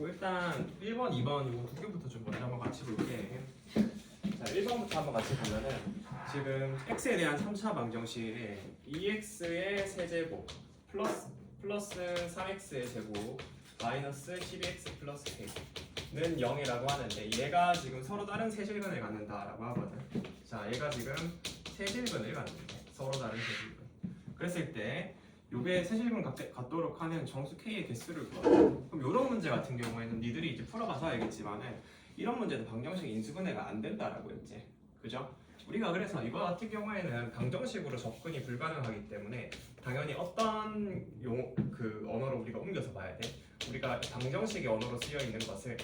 일단 1번, 2번 이거 두 개부터 좀 먼저 한번 같이 볼게. 자, 1번부터 한번 같이 보면은 지금 x에 대한 3차 방정식에 2x의 세제곱 플러스 3x의 제곱 마이너스 12x 플러스 k는 0이라고 하는데 얘가 지금 서로 다른 세실근을 갖는다라고 하거든. 자, 얘가 지금 세실근을 갖는데 서로 다른 세실근. 그랬을 때 요게 세실근 같도록 하는 정수 k의 개수를 구하자. 그럼 이런 문제 같은 경우에는 니들이 이제 풀어봐서 알겠지만은 이런 문제는 방정식 인수분해가 안 된다라고 했지. 그죠? 우리가 그래서 이거 같은 경우에는 방정식으로 접근이 불가능하기 때문에 당연히 어떤 그 언어로 우리가 옮겨서 봐야 돼. 우리가 방정식의 언어로 쓰여 있는 것을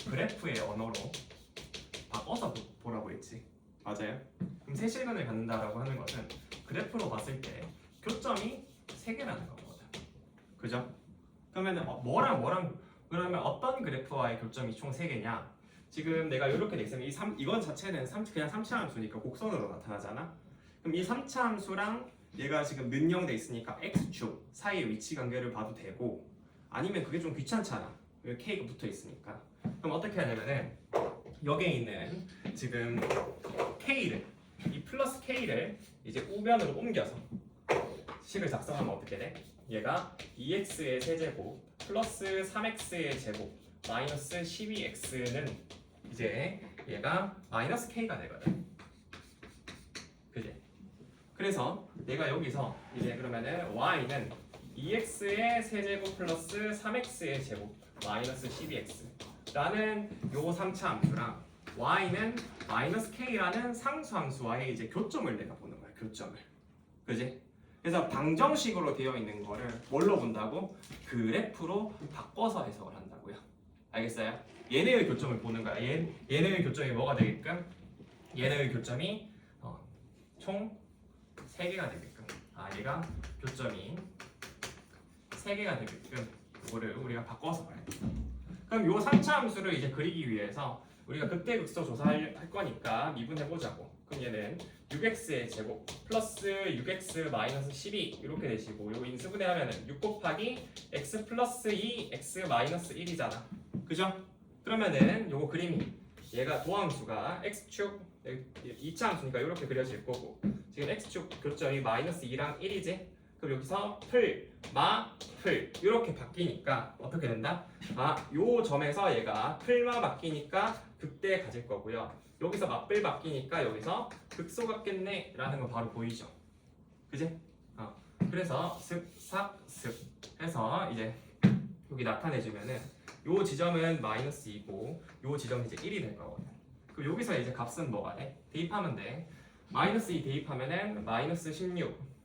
그래프의 언어로 바꿔서 보라고 했지. 맞아요? 그럼 세실근을 갖는다라고 하는 것은 그래프로 봤을 때 교점이 3개라는 거거든. 그죠? 그러면 그러면 어떤 그래프와의 교점이 총 3개냐? 지금 내가 이렇게 돼 있으면 이건 자체는 그냥 3차 함수니까 곡선으로 나타나잖아. 그럼 이 3차 함수랑 얘가 지금 는영 돼 있으니까 x축 사이의 위치 관계를 봐도 되고, 아니면 그게 좀 귀찮잖아. 여기 k가 붙어 있으니까. 그럼 어떻게 하냐면은 여기에 있는 지금 k를, 이 플러스 k를 이제 우변으로 옮겨서 식을 작성하면 어떻게 돼? 얘가 2x의 세제곱 플러스 3x의 제곱 마이너스 12x는 이제 얘가 마이너스 k가 되거든. 그지? 그래서 내가 여기서 이제 그러면은 y는 2x의 세제곱 플러스 3x의 제곱 마이너스 12x 라는 요 3차 함수랑 y는 마이너스 k라는 상수함수와의 이제 교점을 내가 보는 거야. 교점을. 그지? 그래서 방정식으로 되어 있는 거를 뭘로 본다고? 그래프로 바꿔서 해석을 한다고요. 알겠어요? 얘네의 교점을 보는 거야. 얘네의 교점이 뭐가 되게끔? 얘네의 교점이 총 3개가 되게끔. 얘가 교점이 3개가 되게끔 이거를 우리가 바꿔서 봐야 돼. 그럼 요 3차 함수를 이제 그리기 위해서 우리가 극대극소 조사할 거니까 미분해보자고. 그럼 얘는 6x의 제곱 플러스 6x 마이너스 12 이렇게 되시고, 요거 인수분해하면은 6 곱하기 x 플러스 2 x 마이너스 1이잖아. 그죠? 그러면은 요거 그림이 얘가 도함수가 x축 2차 함수니까 이렇게 그려질 거고, 지금 x축 교점이 마이너스 2랑 1이지? 그럼 여기서 풀 이렇게 바뀌니까 어떻게 된다? 요 점에서 얘가 풀마 바뀌니까 극대 가질 거고요. 여기서 맞불 바뀌니까 여기서 극소 같겠네 라는 거 바로 보이죠? 그지? 그래서 습 해서 이제 여기 나타내주면은 요 지점은 마이너스 2고 요 지점은 이제 1이 될 거거든. 그럼 여기서 이제 값은 뭐가 돼? 대입하면 돼. 마이너스 2 대입하면은 마이너스 16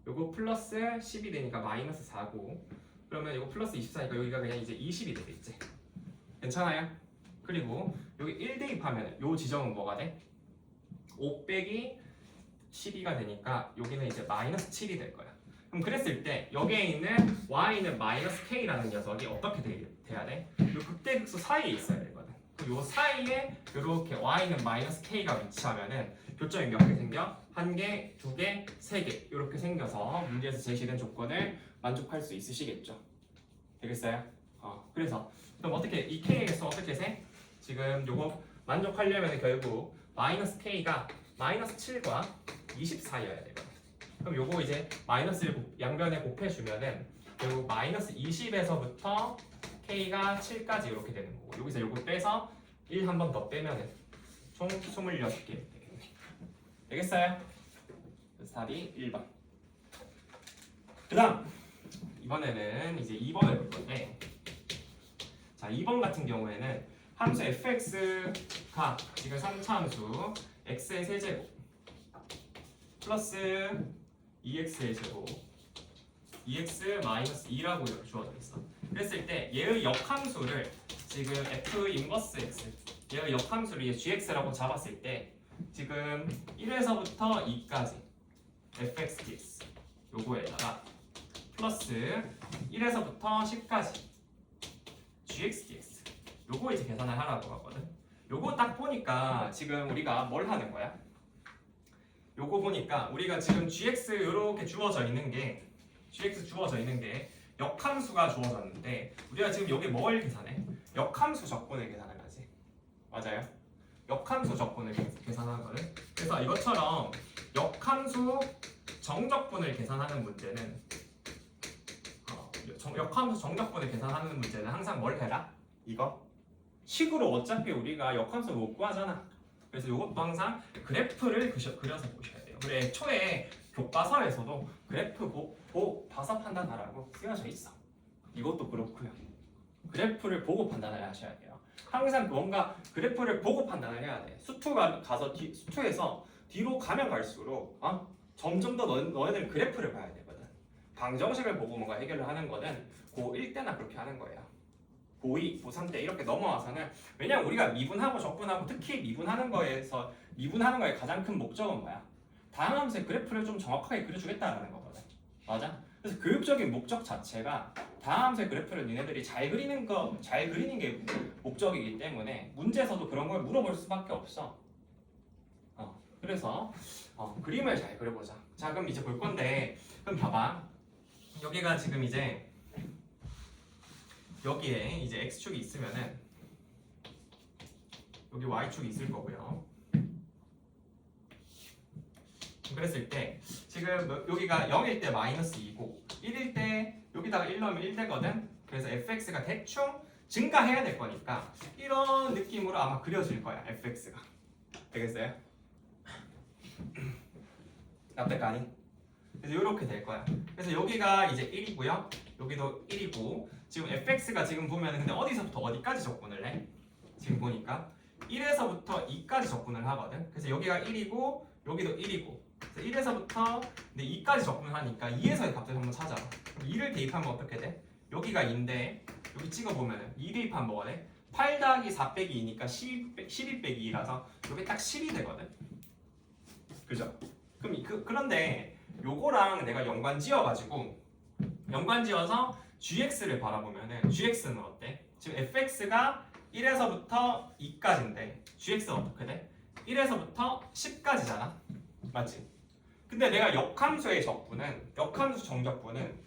요거 플러스 10이 되니까 마이너스 4고, 그러면 요거 플러스 24니까 여기가 그냥 이제 20이 되겠지. 괜찮아요? 그리고 여기 1 대입하면 요 지점은 뭐가 돼? 5 빼기 12가 되니까 여기는 이제 마이너스 7이 될 거야. 그럼 그랬을 때 여기에 있는 y는 마이너스 k라는 녀석이 어떻게 돼야 돼? 요 극대극소 사이에 있어야 되거든. 그럼 요 사이에 이렇게 y는 마이너스 k가 위치하면은 교점이 몇 개 생겨? 1개, 2개, 3개 이렇게 생겨서 문제에서 제시된 조건을 만족할 수 있으시겠죠? 되겠어요? 그래서 그럼 어떻게 이 k의 개수 어떻게 세? 지금 요거 만족하려면 결국 마이너스 k가 마이너스 7과 24여야 되거든. 그럼 요거 이제 마이너스를 양변에 곱해주면은 결국 마이너스 20에서부터 k가 7까지 이렇게 되는 거고, 여기서 요거 빼서 1 한 번 더 빼면은 총 26개 되겠네. 되겠어요? 그래서 답이 1번. 그 다음 이번에는 이제 2번을 볼 건데, 자 2번 같은 경우에는 함수 fx가 지금 3차 함수 x의 세제곱 플러스 2x의 제곱 2x 마이너스 2라고 주어져 있어. 그랬을 때 얘의 역함수를 지금 f 인버스 x, 얘의 역함수를 이제 gx라고 잡았을 때 지금 1에서부터 2까지 fx dx 요거에다가 플러스 1에서부터 10까지 gx dx 요거 이제 계산을 하라고 하거든. 요거 딱 보니까 지금 우리가 뭘 하는 거야? 요거 보니까 우리가 지금 gx 요렇게 주어져 있는 게 역함수가 주어졌는데 우리가 지금 여기 뭘 계산해? 역함수 적분을 계산을 하지. 맞아요? 역함수 적분을 계산하거든. 그래서 이것처럼 역함수 정적분을 계산하는 문제는 역함수 정적분을 계산하는 문제는 항상 뭘 해라? 이거 식으로 어차피 우리가 역함수 못 구하잖아. 그래서 이것도 항상 그래프를 그려서 보셔야 돼요. 그래 애초에 교과서에서도 그래프 봐서 판단하라고 쓰여져 있어. 이것도 그렇고요. 그래프를 보고 판단을 하셔야 돼요. 항상 뭔가 그래프를 보고 판단을 해야 돼. 수투가 가서 수투에서 뒤로 가면 갈수록 점점 더 너희들 그래프를 봐야 되거든. 방정식을 보고 뭔가 해결을 하는 거는 고1 때나 그렇게 하는 거예요. 고2, 고3 때 이렇게 넘어와서는 왜냐면 우리가 미분하고 적분하고 특히 미분하는 거에 가장 큰 목적은 뭐야? 다항함수의 그래프를 좀 정확하게 그려주겠다라는 거거든. 맞아? 그래서 교육적인 목적 자체가 다항함수의 그래프를 니네들이 잘 그리는 게 목적이기 때문에 문제에서도 그런 걸 물어볼 수밖에 없어. 그래서 그림을 잘 그려보자. 자, 그럼 이제 볼 건데, 그럼 봐봐. 여기가 지금 이제 여기에 이제 x축이 있으면은 여기 y축이 있을 거고요. 그랬을 때 지금 여기가 0일 때 마이너스 2고 1일 때 여기다가 1 넣으면 1 되거든. 그래서 fx가 대충 증가해야 될 거니까 이런 느낌으로 아마 그려질 거야. fx가. 되겠어요? 납득가니? 그래서 이렇게 될 거야. 그래서 여기가 이제 1이고요. 여기도 1이고 지금 fx가 지금 보면 근데 어디서부터 어디까지 적분을 해? 지금 보니까 1에서부터 2까지 적분을 하거든. 그래서 여기가 1이고 여기도 1이고 그래서 1에서부터 근데 2까지 적분을 하니까 2에서의 값을 한번 찾아. 그럼 2를 대입하면 어떻게 돼? 여기가 2인데 여기 찍어보면 2 대입하면 뭐가 돼? 8 더하기 4 빼기 2니까 12 빼기 2라서 여기 딱 10이 되거든. 그죠? 그럼 그런데 요거랑 내가 연관 지어가지고 연관 지어서 gx를 바라보면은 gx는 어때? 지금 fx가 1에서부터 2까지인데 gx는 어떻게 돼? 1에서부터 10까지잖아. 맞지? 근데 내가 역함수 정적분은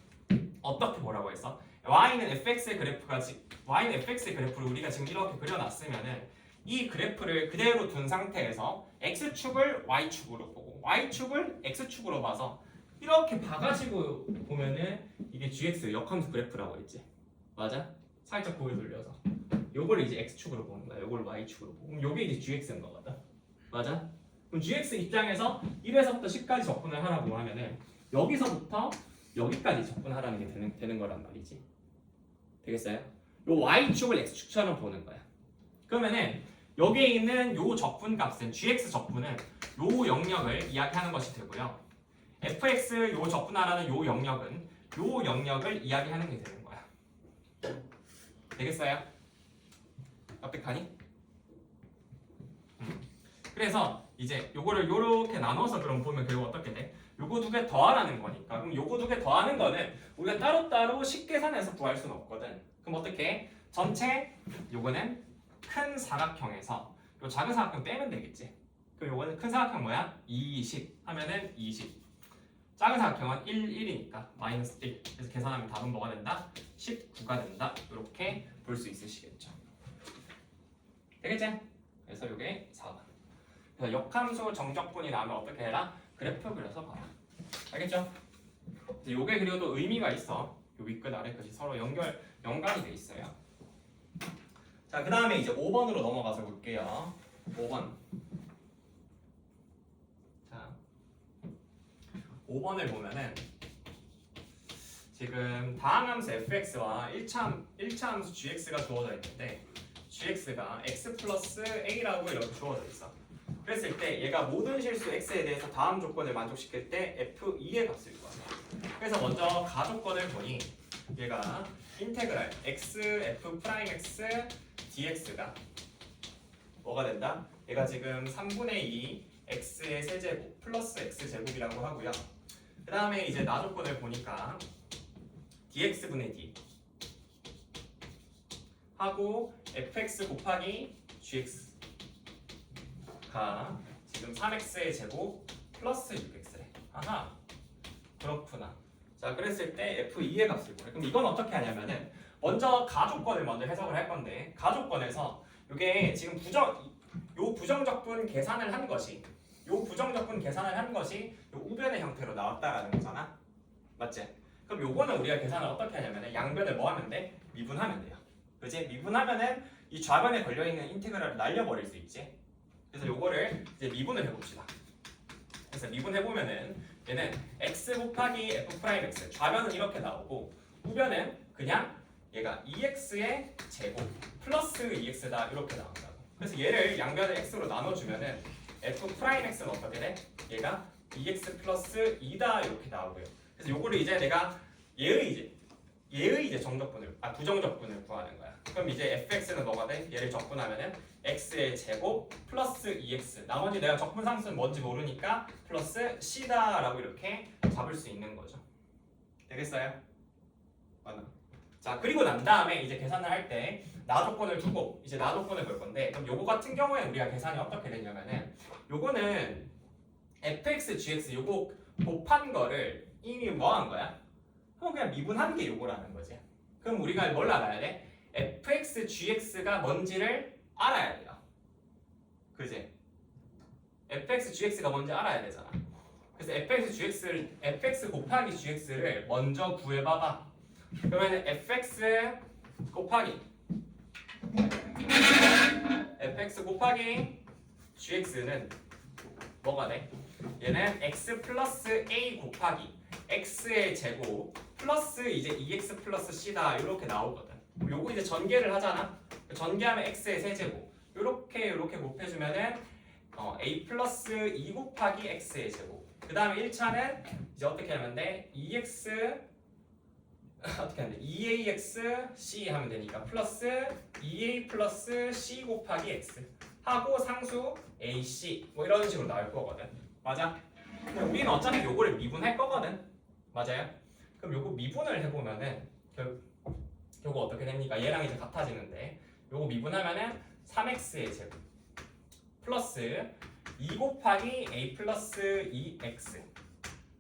어떻게 보라고 했어? y는 fx의 그래프를 우리가 지금 이렇게 그려놨으면은 이 그래프를 그대로 둔 상태에서 x축을 y축으로 보고 y축을 x축으로 봐서 이렇게 봐가지고 보면은 이게 gx 역함수 그래프라고 했지. 맞아? 살짝 고개 돌려서 요거를 이제 x축으로 보는 거야. 요걸 y축으로 보고 그럼 요게 이제 gx인 거거든. 맞아? 그럼 gx 입장에서 1에서부터 10까지 접근을 하라고 하면은 여기서부터 여기까지 접근하라는 게 되는 거란 말이지. 되겠어요? 요 y축을 x축처럼 보는 거야. 그러면은 여기에 있는 요 적분 값은 gx 적분은 요 영역을 이야기하는 것이 되고요. fx 요 적분하라는 요 영역을 이야기하는 게 되는 거야. 되겠어요? 납득하니? 그래서 이제 요거를 요렇게 나눠서 그럼 보면 결국 어떻게 돼? 요거 두 개 더하라는 거니까 그럼 요거 두 개 더하는 거는 우리가 따로따로 식계산해서 구할 수는 없거든. 그럼 어떻게? 전체 요거는 큰 사각형에서 요 작은 사각형 빼면 되겠지. 그럼 요거는 큰 사각형 뭐야? 20 하면은 20 작은 사각형은 1이니까 마이너스 1 그래서 계산하면 답은 뭐가 된다? 19가 된다. 이렇게 볼 수 있으시겠죠. 되겠지? 그래서 요게 4번. 그래서 역함수 정적분이 나오면 어떻게 해라? 그래프 그려서 봐라. 알겠죠? 요게 그려도 의미가 있어. 요 윗끝 아래끝이 서로 연관이 돼 있어요. 자, 그 다음에 이제 5번으로 넘어가서 볼게요. 5번. 자, 5번을 보면은 지금 다항함수 fx와 1차 함수 gx가 주어져 있는데 gx가 x 플러스 a라고 이렇게 주어져 있어. 그랬을 때 얘가 모든 실수 x에 대해서 다음 조건을 만족시킬 때 f2의 값을 구하자. 그래서 먼저 가조건을 보니 얘가 인테그랄 x f 프라임 x dx가 뭐가 된다? 얘가 지금 3분의 2 x의 세제곱 플러스 x 제곱이라고 하고요. 그 다음에 이제 나조건을 보니까 dx분의 d 하고 fx 곱하기 gx가 지금 3x의 제곱 플러스 6x래. 아하, 그렇구나. 자, 그랬을 때 F2의 값을 구해. 그럼 이건 어떻게 하냐면은 먼저 가조건을 먼저 해석을 할 건데 가조건에서 이게 지금 부정적분 계산을 한 것이 요 부정적분 계산을 한 것이 요 우변의 형태로 나왔다라는 거잖아. 맞지? 그럼 요거는 우리가 계산을 어떻게 하냐면은 양변을 뭐 하면 돼? 미분하면 돼요. 그지? 미분하면은 이 좌변에 걸려있는 인테그랄을 날려버릴 수 있지. 그래서 요거를 이제 미분을 해봅시다. 그래서 미분해보면은 얘는 x 곱하기 f 프라임 x 좌변은 이렇게 나오고 우변은 그냥 얘가 2x의 제곱 플러스 2x다 이렇게 나온다고. 그래서 얘를 양변을 x로 나눠주면은 f 프라임 x는 어떻게 돼? 얘가 2x 플러스 2다 이렇게 나오고요. 그래서 요거를 이제 내가 얘의 이제 부정적분을 구하는 거야. 그럼 이제 fx는 뭐가 돼? 얘를 적분하면은 x의 제곱 플러스 2x 나머지 내가 적분 상수는 뭔지 모르니까 플러스 c다라고 이렇게 잡을 수 있는 거죠. 되겠어요? 맞나? 자, 그리고 난 다음에 이제 계산을 할 때 나조건을 두고 이제 나조건을 볼 건데 그럼 요거 같은 경우에 우리가 계산이 어떻게 되냐면은 요거는 fx, gx 요거 곱한 거를 이미 뭐 한 거야? 그냥 미분한 게 요거라는 거지. 그럼 우리가 뭘 알아야 돼? fx, gx가 뭔지를 알아야 돼요. 그지? fx, gx가 뭔지 알아야 되잖아. 그래서 fx 곱하기 gx를 먼저 구해봐봐. 그러면 fx 곱하기 gx는 뭐가 돼? 얘는 x 플러스 a 곱하기 x의 제곱 플러스 이제 2x 플러스 c다 이렇게 나오거든. 요거 이제 전개를 하잖아. 전개하면 x의 세제곱 요렇게 곱해주면은 a 플러스 2 곱하기 x의 제곱. 그 다음에 1차는 이제 어떻게 하면 돼? 2x 어떻게 하면 돼? 2ax c 하면 되니까 플러스 2a 플러스 c 곱하기 x 하고 상수 ac 뭐 이런 식으로 나올 거거든. 맞아? 근데 우리는 어차피 요거를 미분할 거거든. 맞아요? 그럼 요거 미분을 해보면은 요거 어떻게 됩니까? 얘랑 이제 같아지는데 요거 미분하면은 3x의 제곱 플러스 2 곱하기 a 플러스 2x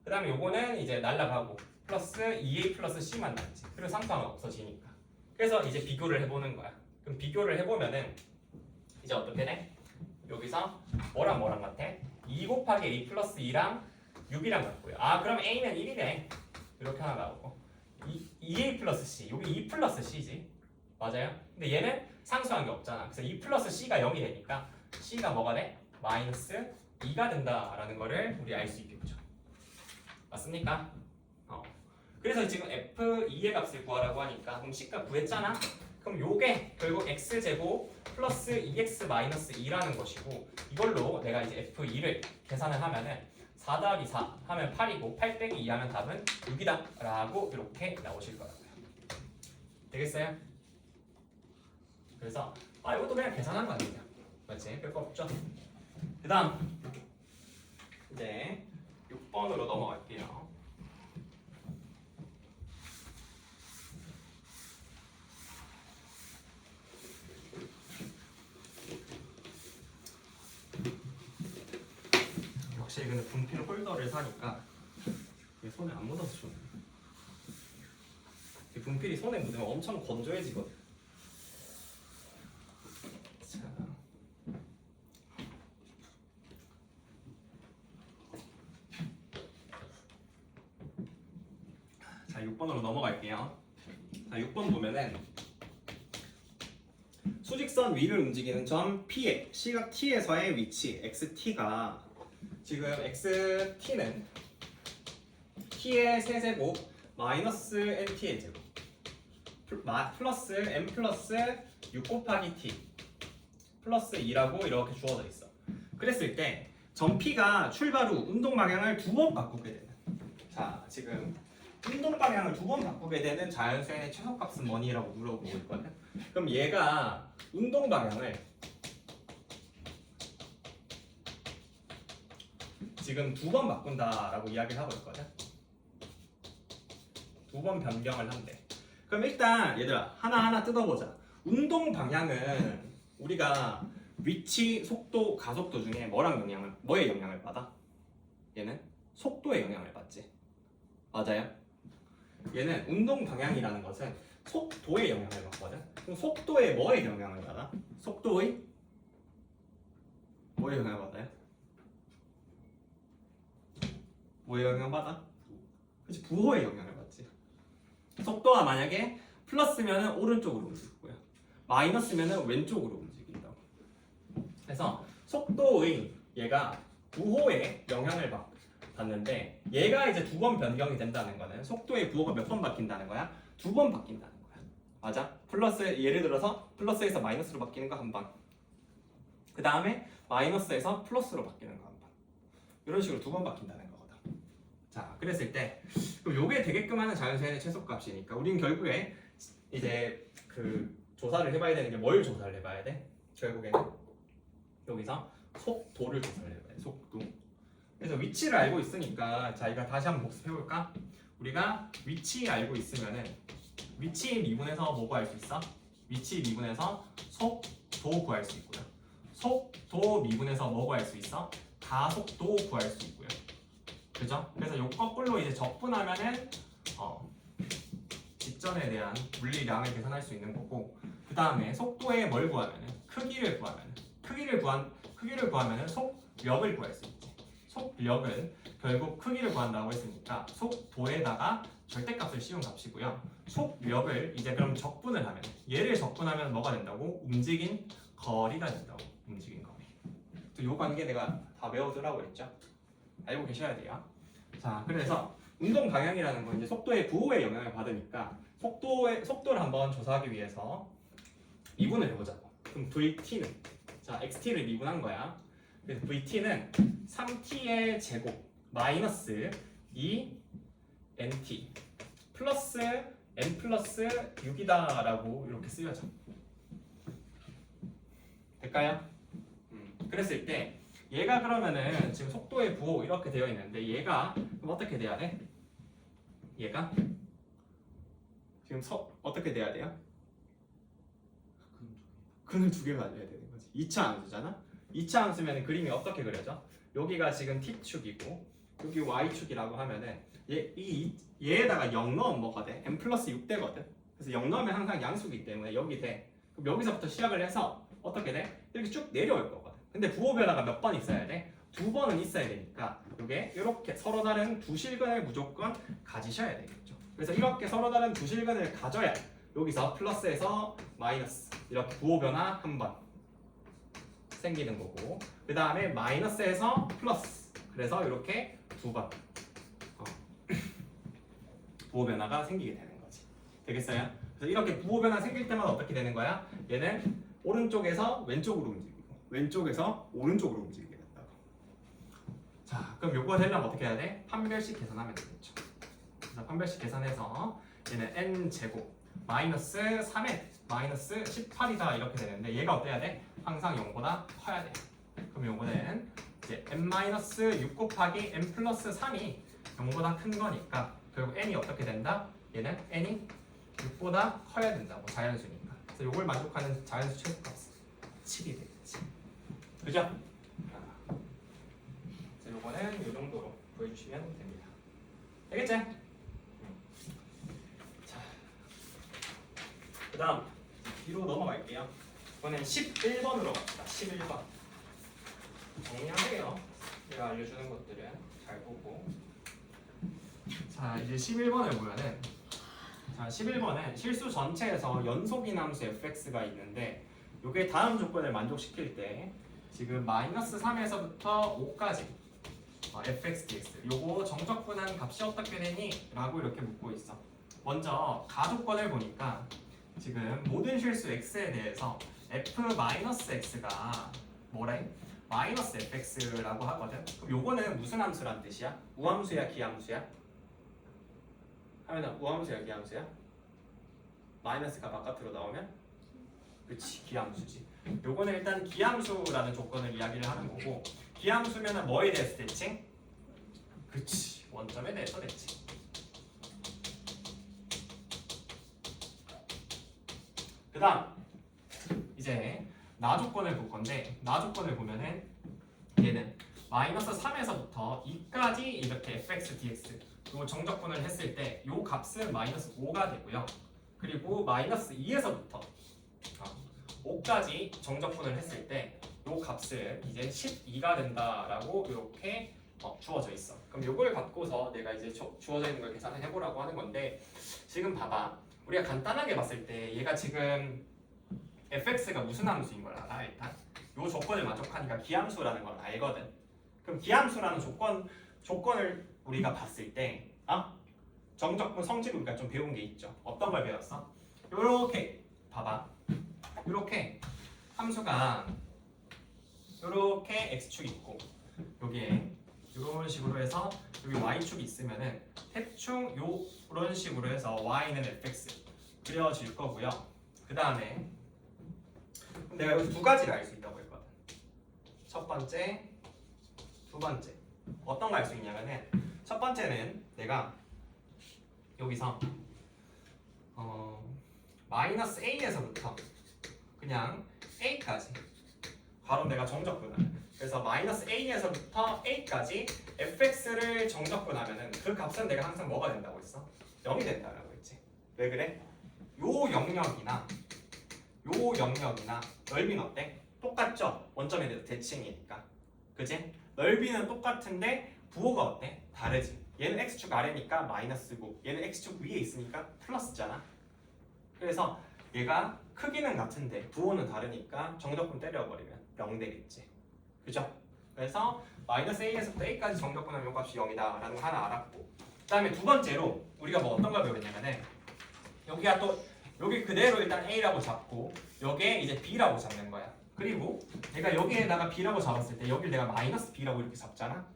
그 다음에 요거는 이제 날라가고 플러스 2a 플러스 c만 남지. 그리고 상수항은 없어지니까. 그래서 이제 비교를 해보는 거야. 그럼 비교를 해보면은 이제 어떻게 돼? 여기서 뭐랑 같아? 2 곱하기 a 플러스 2랑 6이랑 같고요. 아, 그럼 a는 1이네. 이렇게 하나 나오고 2a 플러스 c 여기 2 플러스 c지. 맞아요? 근데 얘는 상수한 게 없잖아. 그래서 2 플러스 c가 0이 되니까 c가 뭐가 돼? 마이너스 2가 된다라는 거를 우리 알 수 있겠죠. 맞습니까? 그래서 지금 f2의 값을 구하라고 하니까 그럼 c값 구했잖아? 그럼 요게 결국 x제곱 플러스 2x 마이너스 2라는 것이고 이걸로 내가 이제 f2를 계산을 하면은 4 더하기 4 하면 8이고 8 빼기 2 하면 답은 6이다 라고 이렇게 나오실 거라고요. 되겠어요? 그래서 이것도 그냥 계산한 거 아니냐? 맞지? 별거 없죠? 그 다음 이제 6번으로 넘어갈게요. 확실히 근데 분필 홀더를 사니까 손에 안 묻어서 좋네. 이 분필이 손에 묻으면 엄청 건조해지거든. 자, 6번으로 넘어갈게요. 자, 6번 보면은 수직선 위를 움직이는 점 P의 시각 T에서의 위치 XT가 지금 XT는 T의 세제곱 마이너스 NT의 제곱 플러스 M 플러스 6 곱하기 T 플러스 2라고 이렇게 주어져 있어. 그랬을 때 점 P가 출발 후 운동 방향을 2번 바꾸게 되는. 자, 지금 운동 방향을 2번 바꾸게 되는 자연수의 최소값은 뭐니라고 물어보고 있거든. 그럼 얘가 운동 방향을 지금 2번 바꾼다라고 이야기를 하고 있거든. 2번 변경을 한대. 그럼 일단 얘들아 하나하나 뜯어보자. 운동 방향은 우리가 위치, 속도, 가속도 중에 뭐의 영향을 받아? 얘는 속도의 영향을 받지. 맞아요? 얘는 운동 방향이라는 것은 속도에 영향을 받거든. 그럼 속도에 뭐에 영향을 받아? 속도의 뭐에 영향을 받아요? 뭐에 영향을 받아? 그렇지, 부호에 영향을 받지. 속도가 만약에 플러스면은 오른쪽으로 움직이고요. 마이너스면은 왼쪽으로 움직인다고. 그래서 속도의 얘가 부호에 영향을 받는데 얘가 이제 두 번 변경이 된다는 거는 속도의 부호가 몇 번 바뀐다는 거야? 두 번 바뀐다는 거야. 맞아? 플러스 예를 들어서 플러스에서 마이너스로 바뀌는 거 한 번. 그 다음에 마이너스에서 플러스로 바뀌는 거 한 번. 이런 식으로 두 번 바뀐다는 거거든. 자, 그랬을 때 그럼 요게 되게끔 하는 자연수의 최소값이니까 우린 결국에 이제 그 조사를 해봐야 되는 게 뭘 조사를 해봐야 돼? 결국에는 여기서 속도를 조사를 해봐야 돼. 속도. 그래서 위치를 알고 있으니까 자, 이거 다시 한번 복습해볼까? 우리가 위치 알고 있으면은 위치 미분해서 뭐 구할 수 있어? 위치 미분해서 속도 구할 수 있고요. 속도 미분해서 뭐 구할 수 있어? 가속도 구할 수 있고요. 그죠? 그래서 요 거꾸로 이제 적분하면은 직전에 대한 물리량을 계산할 수 있는 거고, 그 다음에 속도에 뭘 구하면은 크기를 구하면은 속력을 구할 수 있지. 속력은 결국 크기를 구한다고 했으니까 속도에다가 절대값을 씌운 값이고요. 속력을 이제 그럼 적분을 하면 얘를 적분하면 뭐가 된다고? 움직인 거리가 된다고. 움직인 거리. 또 요 관계 내가 다 외워두라고 했죠. 알고 계셔야 돼요. 자, 그래서 운동 방향이라는 건 이제 속도의 부호에 영향을 받으니까 속도를 한번 조사하기 위해서 미분을 해보자고. 그럼 VT는 자 XT를 미분한 거야. 그래서 VT는 3T의 제곱 마이너스 2NT 플러스 N 플러스 6이다라고 이렇게 쓰여져. 될까요? 그랬을 때 얘가 그러면은 지금 속도의 부호 이렇게 되어 있는데 얘가 그럼 어떻게 돼야 돼? 얘가 지금 어떻게 돼야 돼요? 근을 두 개가 알려야 되는 거지. 2차 함수잖아. 2차 함수면 그림이 어떻게 그려져? 여기가 지금 t축이고 여기 y축이라고 하면은 얘에다가 0 넣으면 뭐가 돼? n 플러스 6 되거든. 그래서 0 넣으면 항상 양수기 때문에 여기 돼. 그럼 여기서부터 시작을 해서 어떻게 돼? 이렇게 쭉 내려올 거거든. 근데 부호 변화가 몇 번 있어야 돼? 2번은 있어야 되니까 이게 이렇게 서로 다른 두 실근을 무조건 가지셔야 되겠죠. 그래서 이렇게 서로 다른 두 실근을 가져야 여기서 플러스에서 마이너스 이렇게 부호 변화 한 번 생기는 거고, 그 다음에 마이너스에서 플러스 그래서 이렇게 두 번 부호 변화가 생기게 되는 거지. 되겠어요? 그래서 이렇게 부호 변화 생길 때마다 어떻게 되는 거야? 얘는 오른쪽에서 왼쪽으로 움직이고 왼쪽에서 오른쪽으로 움직이게 된다고. 자, 그럼 요거 되려면 어떻게 해야 돼? 판별식 계산하면 되겠죠. 그래서 판별식 계산해서 얘는 n제곱 마이너스 3에 마이너스 18이다 이렇게 되는데 얘가 어때야 돼? 항상 0보다 커야 돼. 그럼 요거는 이제 n-6 곱하기 n 플러스 3이 0보다 큰 거니까 결국 n이 어떻게 된다? 얘는 n이 6보다 커야 된다고. 자연수니까. 그래서 요걸 만족하는 자연수 최소값은 7이 되겠지. 그죠? 그래서 요거는 요 정도로 보여주시면 됩니다. 되겠지? 자, 그 다음 뒤로 넘어갈게요. 이번엔 11번으로 갑시다. 11번. 정리하세요. 제가 알려주는 것들은 잘 보고. 자, 이제 11번을 보면은 자, 11번은 실수 전체에서 연속인 함수 fx가 있는데 이게 다음 조건을 만족시킬 때 지금 마이너스 3에서부터 5까지 fx dx 요거 정적분한 값이 어떻게 되니? 라고 이렇게 묻고 있어. 먼저 가조건을 보니까 지금 모든 실수 x에 대해서 f-x가 뭐래? 마이너스 fx라고 하거든. 그럼 요거는 무슨 함수란 뜻이야? 우함수야 기함수야? 하면은 우함수야 기함수야? 마이너스가 바깥으로 나오면? 그치, 기함수지. 요거는 일단 기함수라는 조건을 이야기를 하는 거고, 기함수면은 뭐에 대해서 대칭? 그치, 원점에 대해서 대칭. 그 다음 이제 나 조건을 볼 건데, 나 조건을 보면은 얘는 마이너스 3에서부터 2까지 이렇게 fx, dx 요 정적분을 했을 때 요 값은 마이너스 5가 되고요. 그리고 마이너스 2에서부터 5까지 정적분을 했을 때 요 값은 이제 12가 된다라고 이렇게 주어져 있어. 그럼 요걸 갖고서 내가 이제 주어져 있는 걸 계산을 해보라고 하는 건데, 지금 봐봐. 우리가 간단하게 봤을 때 얘가 지금 fx가 무슨 함수인 걸 알아? 일단 요 조건을 만족하니까 기함수라는 걸 알거든. 그럼 기함수라는 조건을 우리가 봤을 때 정적분 성질 우리가 좀 배운 게 있죠. 어떤 걸 배웠어? 요렇게 봐봐. 요렇게 함수가 요렇게 x축 있고 여기에 이런 식으로 해서 여기 y축이 있으면은 대충 요런 식으로 해서 y는 fx 그려질 거고요. 그 다음에 내가 여기서 두 가지를 알 수 있다고 했거든. 첫 번째, 두 번째. 어떤 거 알 수 있냐면은 첫 번째는 내가 여기서 마이너스 a에서부터 그냥 a까지 바로 내가 정적분하면, 그래서 마이너스 a에서부터 a까지 fx를 정적분하면은 그 값은 내가 항상 뭐가 된다고 했어? 0이 된다라고 했지. 왜 그래? 요 영역이나 넓이는 어때? 똑같죠? 원점에 대해서 대칭이니까. 그치? 넓이는 똑같은데 부호가 어때? 다르지. 얘는 x축 아래니까 마이너스고 얘는 x축 위에 있으니까 플러스잖아. 그래서 얘가 크기는 같은데 부호는 다르니까 정적분 때려버리면 0 되겠지. 그죠? 그래서 마이너스 a에서부터 a까지 정적분하면 요 값이 0이다 라는 거 하나 알았고, 그 다음에 두 번째로 우리가 뭐 어떤 걸 배웠냐면은 여기가 또 여기 그대로 일단 a라고 잡고 여기에 이제 b라고 잡는 거야. 그리고 내가 여기에다가 b라고 잡았을 때 여기를 내가 마이너스 b라고 이렇게 잡잖아.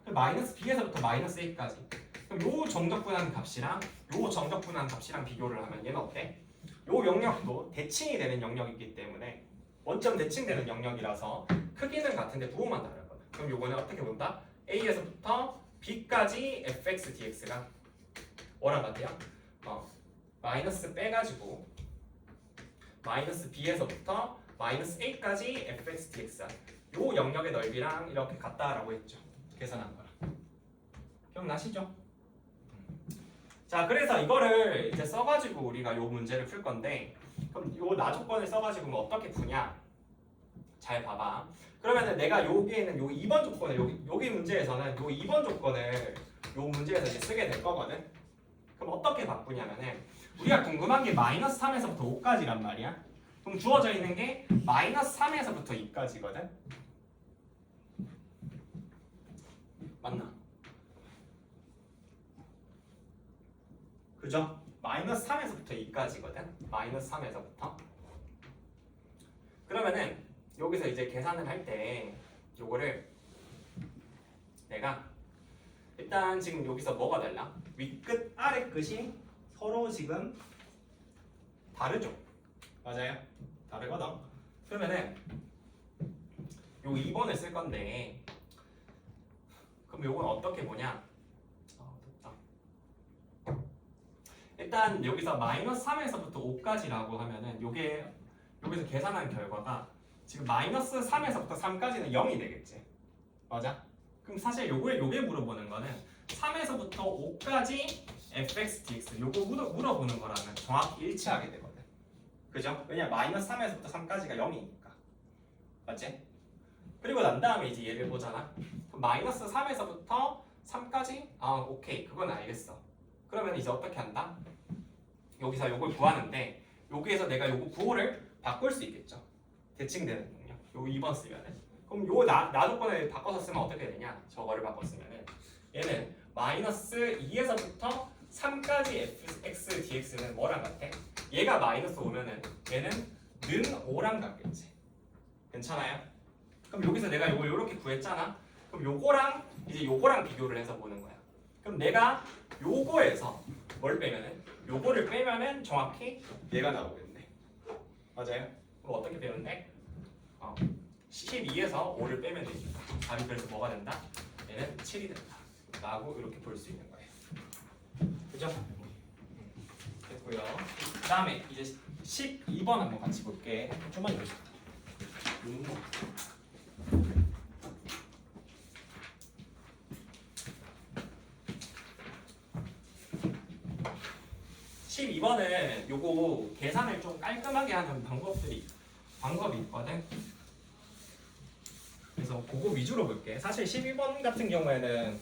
마이너스 b에서부터 마이너스 a까지. 그럼 요 정적분하는 값이랑 요 정적분하는 값이랑 비교를 하면 얘는 어때? 요 영역도 대칭이 되는 영역이기 때문에 원점 대칭되는 영역이라서 크기는 같은데 부호만 다르거든. 그럼 요거는 어떻게 본다? a에서부터 b까지 fx dx가 뭐랑 같아요? 마이너스 빼가지고 마이너스 b에서부터 마이너스 a까지 fx dx 요 영역의 넓이랑 이렇게 같다라고 했죠. 계산한 거랑. 기억나시죠? 자, 그래서 이거를 이제 써가지고 우리가 요 문제를 풀 건데, 그럼 요 나조건을 써가지고 뭐 어떻게 푸냐? 잘 봐봐. 그러면은 내가 여기에는 요 2번 조건을 여기 문제에서는 요 2번 조건을 요 문제에서 이제 쓰게 될 거거든. 그럼 어떻게 바꾸냐면은 우리가 궁금한 게 마이너스 3에서부터 5까지란 말이야. 그럼 주어져 있는 게 마이너스 3에서부터 2까지거든. 맞나? 그죠? 마이너스 3에서부터 2까지거든. 마이너스 3에서부터. 그러면은 여기서 이제 계산을 할 때 요거를 내가 일단 지금 여기서 뭐가 달라? 윗끝 아래 끝이 서로 지금 다르죠? 맞아요? 다르거든. 그러면은 요 2번을 쓸 건데, 그럼 요건 어떻게 보냐? 일단 여기서 마이너스 3에서부터 5까지라고 하면은 요게 여기서 계산한 결과가 지금 마이너스 3에서부터 3까지는 0이 되겠지. 맞아? 그럼 사실 요게 물어보는 거는 3에서부터 5까지 fx dx 요거 물어보는 거라면 정확히 일치하게 되거든. 그죠? 왜냐 마이너스 3에서부터 3까지가 0이니까. 맞지? 그리고 난 다음에 이제 얘를 보잖아. 그럼 마이너스 3에서부터 3까지? 오케이. 그건 알겠어. 그러면 이제 어떻게 한다? 여기서 요걸 구하는데 여기에서 내가 요거 부호를 바꿀 수 있겠죠. 대칭되는 능력. 요 2번 쓰면은. 그럼 요 나조건을 바꿔서 쓰면 어떻게 되냐? 저거를 바꿨으면은 얘는 마이너스 2에서부터 3까지 fx dx는 뭐랑 같아? 얘가 마이너스 5면은 얘는 는 5랑 같겠지. 괜찮아요? 그럼 여기서 내가 요걸 요렇게 구했잖아. 그럼 요거랑 이제 요거랑 비교를 해서 보는 거야. 그럼 내가 요거에서 뭘 빼면은 요거를 빼면은 정확히 얘가 나오겠네. 맞아요? 그럼 어떻게 빼는데? 12에서 5를 빼면 되니까 답이 그래서 뭐가 된다? 얘는 7이 된다 라고 이렇게 볼 수 있는 거예요. 그죠? 됐고요. 그 다음에 이제 12번 한번 같이 볼게. 좀만 보시죠. 이거는 요거 계산을 좀 깔끔하게 하는 방법이 있거든. 그래서 그거 위주로 볼게. 사실 12번 같은 경우에는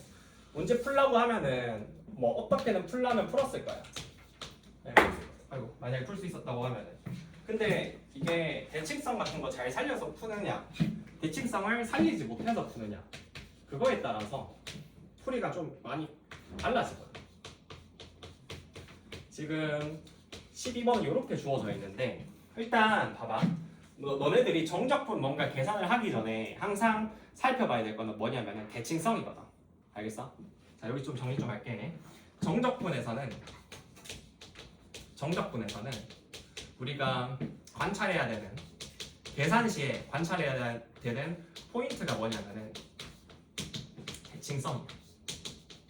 문제 풀라고 하면은 뭐 어떻게든 풀라면 풀었을 거야. 네. 아이고, 만약에 풀 수 있었다고 하면은. 근데 이게 대칭성 같은 거 잘 살려서 푸느냐, 대칭성을 살리지 못해서 푸느냐, 그거에 따라서 풀이가 좀 많이 달라지거든. 지금 12번 이렇게 주어져 있는데 일단 봐봐. 너네들이 정적분 뭔가 계산을 하기 전에 항상 살펴봐야 될 거는 뭐냐면은 대칭성이거든. 알겠어? 자, 여기 좀 정리 좀 할게. 정적분에서는 우리가 관찰해야 되는, 계산 시에 관찰해야 되는 포인트가 뭐냐면은 대칭성이야.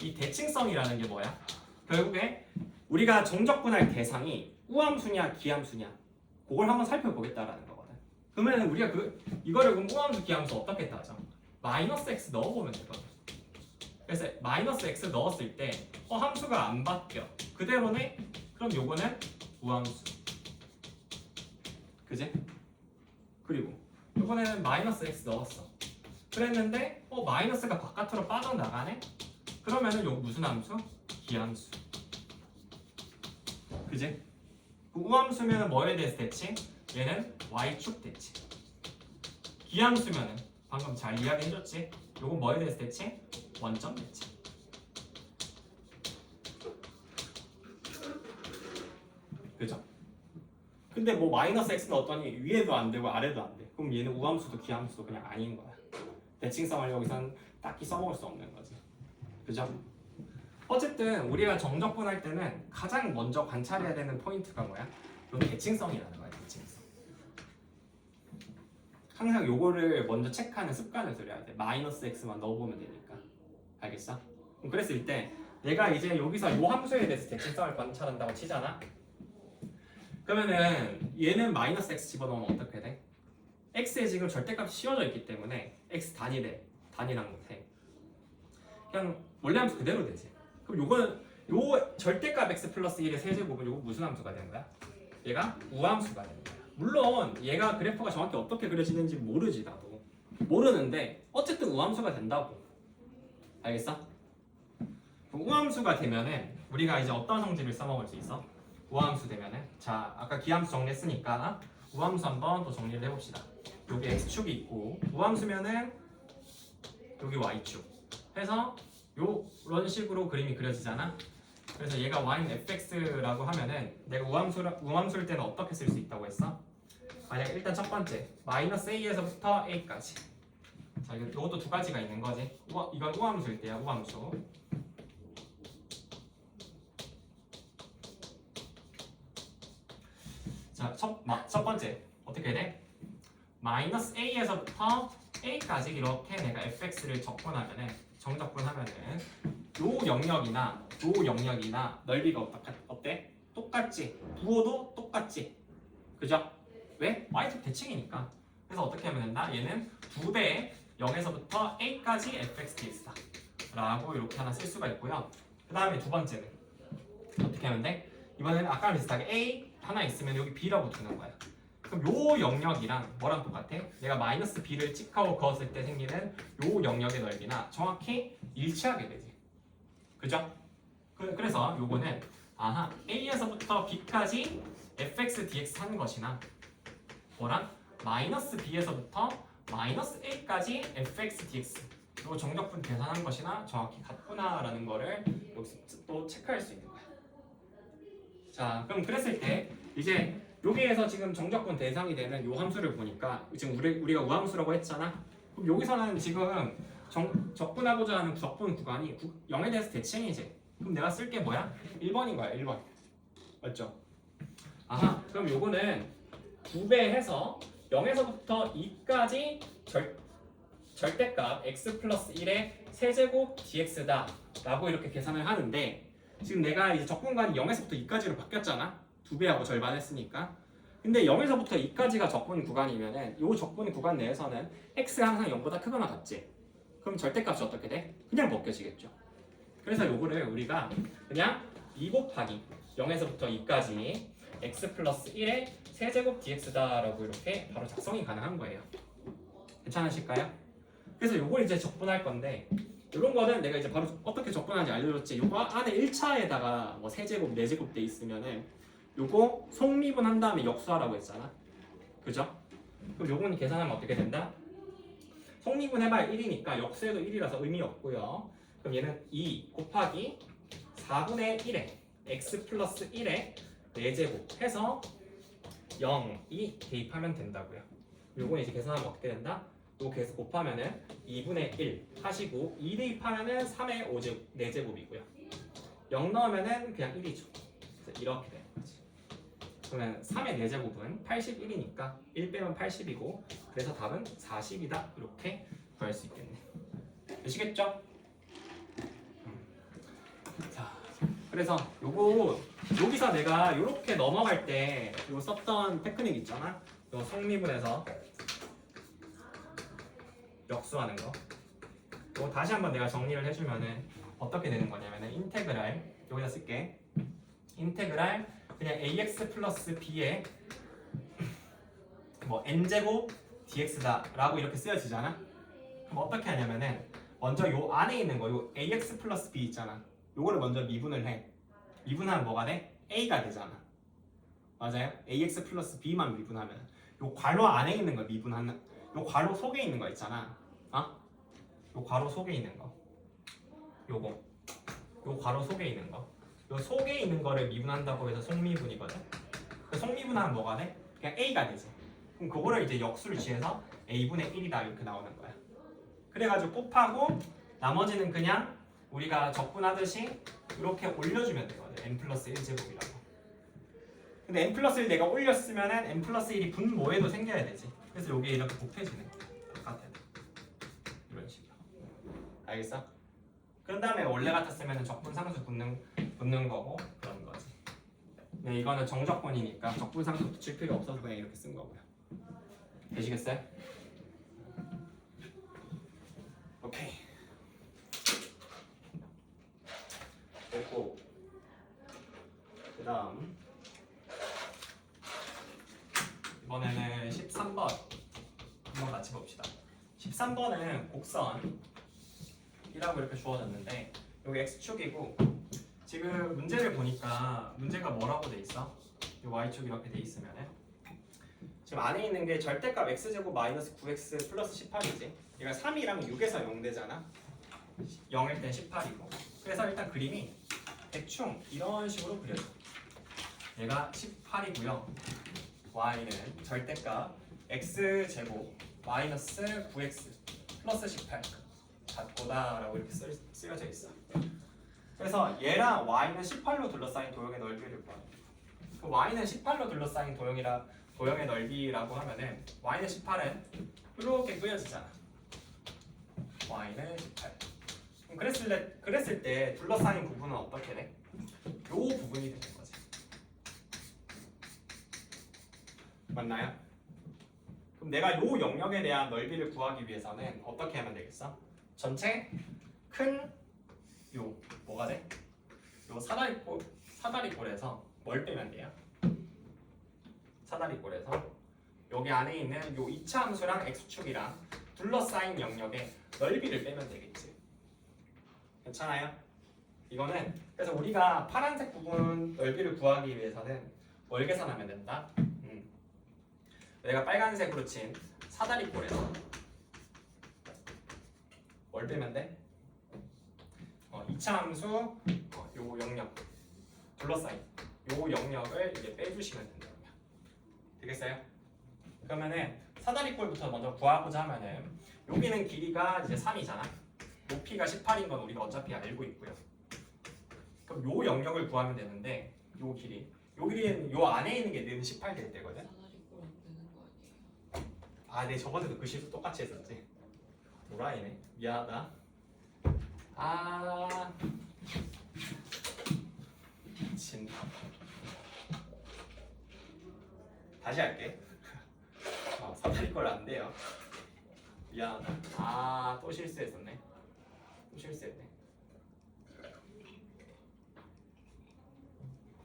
이 대칭성이라는 게 뭐야? 결국에 우리가 정적분할 대상이 우함수냐 기함수냐, 그걸 한번 살펴보겠다라는 거거든. 그러면 우리가 이거를 그럼 우함수 기함수 어떻게 따져? 마이너스 x 넣어보면 되거든. 그래서 마이너스 x 넣었을 때 함수가 안 바뀌어, 그대로네? 그럼 요거는 우함수, 그지? 그리고 요번에는 마이너스 x 넣었어. 그랬는데 마이너스가 바깥으로 빠져나가네? 그러면은 요거 무슨 함수? 기함수, 그지? 우함수면은 뭐에 대해서 대칭? 얘는 y축 대칭. 기함수면은 방금 잘 이야기해줬지? 요건 뭐에 대해서 대칭? 원점 대칭. 그죠? 근데 뭐 마이너스 x 넣었더니 위에도 안 되고 아래도 안 돼. 그럼 얘는 우함수도 기함수도 그냥 아닌 거야. 대칭성을 여기선 딱히 써먹을 수 없는 거지. 그죠? 어쨌든 우리가 정적분할 때는 가장 먼저 관찰해야 되는 포인트가 뭐야? 요 대칭성이라는 거야. 대칭성. 항상 요거를 먼저 체크하는 습관을 들여야 돼. 마이너스 x만 넣어보면 되니까. 알겠어? 그럼 그랬을 때 내가 이제 여기서 요 함수에 대해서 대칭성을 관찰한다고 치잖아? 그러면은 얘는 마이너스 x 집어넣으면 어떻게 돼? x의 지금 절대값이 씌워져 있기 때문에 x 단위랑 못해. 그냥 원래 함수 그대로 되지. 그럼 요거는 요 절대값 x 플러스 1의 세제곱은 요거 무슨 함수가 되는 거야? 얘가 우함수가 되는 거야. 물론 얘가 그래프가 정확히 어떻게 그려지는지 모르지. 나도 모르는데 어쨌든 우함수가 된다고. 알겠어? 우함수가 되면은 우리가 이제 어떤 성질을 써먹을 수 있어? 우함수 되면은, 자 아까 기함수 정리했으니까 우함수 한번 또 정리를 해봅시다. 여기 x축이 있고 우함수면은 여기 y축 해서 요런 식으로 그림이 그려지잖아. 그래서 얘가 y는 fx라고 하면은 내가 우함수일 때는 어떻게 쓸 수 있다고 했어? 만약 일단 첫 번째 마이너스 a에서부터 a까지. 자 이것도 두 가지가 있는 거지. 이건 우함수일 때야. 우함수. 자 첫 번째 어떻게 돼? 마이너스 a에서부터 a까지 이렇게 내가 fx를 적분하면은, 정적분하면은 요 영역이나 넓이가 어때? 똑같지? 부호도 똑같지? 그죠? 왜? y축 대칭이니까. 그래서 어떻게 하면 된다? 얘는 2배의 0에서부터 a까지 fx dx다 라고 이렇게 하나 쓸 수가 있고요. 그 다음에 두 번째는 어떻게 하면 돼? 이번에는 아까랑 비슷하게 a 하나 있으면 여기 b라고 두는 거야. 그럼 요 영역이랑 뭐랑 똑같아? 내가 마이너스 b를 찍하고 그었을 때 생기는 요 영역의 넓이나 정확히 일치하게 되지. 그죠? 그래서 요거는 a에서부터 b까지 fx dx 하는 것이나 뭐랑 마이너스 b에서부터 마이너스 a까지 fx dx 요 정적분 계산한 것이나 정확히 같구나라는 거를 여기서 또 체크할 수 있는 거야. 자 그럼 그랬을 때 이제 여기에서 지금 정적분 대상이 되는 요 함수를 보니까 지금 우리가 우함수라고 했잖아. 그럼 여기서는 지금 적분하고자 하는 적분 구간이 0에 대해서 대칭이지. 그럼 내가 쓸 게 뭐야? 1번인 거야. 1번. 맞죠? 그럼 요거는 2배 해서 0에서부터 2까지 절대값 x 플러스 1의 세제곱 dx다 라고 이렇게 계산을 하는데, 지금 내가 이제 적분관이 0에서부터 2까지로 바뀌었잖아. 2배하고 절반 했으니까. 근데 0에서부터 2까지가 적분 구간이면은 이 적분 구간 내에서는 x가 항상 0보다 크거나 같지? 그럼 절대값이 어떻게 돼? 그냥 벗겨지겠죠. 그래서 요거를 우리가 그냥 2 곱하기 0에서부터 2까지 x 플러스 1의 세제곱 dx다라고 이렇게 바로 작성이 가능한 거예요. 괜찮으실까요? 그래서 요걸 이제 적분할 건데 이런 거는 내가 이제 바로 어떻게 적분하는지 알려줬지. 요거 안에 1차에다가 뭐 세제곱, 네제곱 돼 있으면은 요거 속미분한 다음에 역수하라고 했잖아. 그죠? 그럼 요거는 계산하면 어떻게 된다? 속미분 해봐야 1이니까 역수해도 1이라서 의미 없고요. 그럼 얘는 2 곱하기 4분의 1에 x 플러스 1에 4제곱 해서 0이 대입하면 된다고요. 요거 이제 계산하면 어떻게 된다? 요거 계속 곱하면은 2분의 1 하시고 2 대입하면은 3의 5제곱, 4제곱이고요. 0 넣으면은 그냥 1이죠. 그래서 이렇게 되는 거지. 그러면 3의 4제곱은 81이니까 1 빼면 80이고 그래서 답은 40이다. 이렇게 구할 수 있겠네. 되시겠죠? 자, 그래서 요거 여기서 내가 이렇게 넘어갈 때 이거 썼던 테크닉 있잖아. 요 속미분해서 역수하는 거. 이거 다시 한번 내가 정리를 해주면은 어떻게 되는 거냐면은 인테그랄 여기다 쓸게. 인테그랄 그냥 ax 플러스 b의 뭐 n제곱 dx다라고 이렇게 쓰여지잖아. 그럼 어떻게 하냐면은 먼저 요 안에 있는 거, 요 ax 플러스 b 있잖아. 요거를 먼저 미분을 해. 미분하면 뭐가 돼? a가 되잖아. 맞아요? ax 플러스 b만 미분하면 요 괄호 안에 있는 거 미분하는 요 괄호 속에 있는 거 있잖아. 요 괄호 속에 있는 거. 요거. 요 괄호 속에 있는 거. 요 속에 있는 거를 미분한다고 해서 속미분이거든. 그 속미분하면 뭐가 돼? 그냥 a가 되지. 그럼 그거를 이제 역수를 취해서 a분의 1이다 이렇게 나오는 거야. 그래가지고 곱하고 나머지는 그냥 우리가 적분하듯이 이렇게 올려주면 되거든. n 플러스 1제곱이라고. 근데 n 플러스 1 내가 올렸으면은 n 플러스 1이 분모에도 생겨야 되지. 그래서 여기에 이렇게 곱해지는 거야. 같아. 이런 식으로. 알겠어? 그런 다음에 원래 같았으면 적분 상수 붙는 거고 그런 거지. 근데 이거는 정적분이니까 적분 상수 붙일 필요 없어서 그냥 이렇게 쓴 거고요. 되시겠어요? 오케이. 됐고 그 다음 이번에는 13번 한번 같이 봅시다. 13번은 곡선이라고 이렇게 주어졌는데 여기 x축이고 지금 문제를 보니까 문제가 뭐라고 돼 있어? 이 y축 이렇게 돼 있으면은 지금 안에 있는 게 절대값 x제곱 마이너스 9x 플러스 18이지. 얘가 3이랑 6에서 0 되잖아. 0일 땐 18이고. 그래서 일단 그림이 대충 이런 식으로 그려져. 얘가 18이고요. y는 절대값 x제곱 마이너스 9x 플러스 18 같고다라고 이렇게 쓰여져 있어. 그래서 얘랑 y는 18로 둘러싸인 도형의 넓이를 구하는 거야. 그 y는 18로 둘러싸인 도형의 넓이라고 하면은 y는 18은 이렇게 그려지잖아. y는 18. 그럼 그랬을 때 둘러싸인 부분은 어떻게 돼? 요 부분이 되는 거지. 맞나요? 그럼 내가 요 영역에 대한 넓이를 구하기 위해서는 어떻게 하면 되겠어? 전체 큰 요 뭐가 돼? 요 사다리꼴에서 뭘 빼면 돼요? 사다리꼴에서 여기 안에 있는 요 이차 함수랑 x축이랑 둘러싸인 영역의 넓이를 빼면 되겠지. 괜찮아요? 이거는 그래서 우리가 파란색 부분 넓이를 구하기 위해서는 뭘 계산하면 된다? 내가 빨간색으로 친 사다리꼴에서 뭘 빼면 돼? 2차 함수 요 영역 둘러싸인 요 영역을 이제 빼주시면 된다고요. 되겠어요? 그러면은 사다리꼴부터 먼저 구하고자 하면은 여기는 길이가 이제 3이잖아. 높이가 18인 건 우리가 어차피 알고 있고요. 그럼 요 영역을 구하면 되는데 요 길이는 요 안에 있는 게 는 18 될 때거든. 사다리꼴 안 되는 거 아니에요? 아, 네 저번에도 그 실수 똑같이 했었지. 노라이네. 미안하다. 아, 미친. 다시 할게. 사다리꼴 안 돼요. 미안하다. 아, 또 실수했었네. 또 실수했네.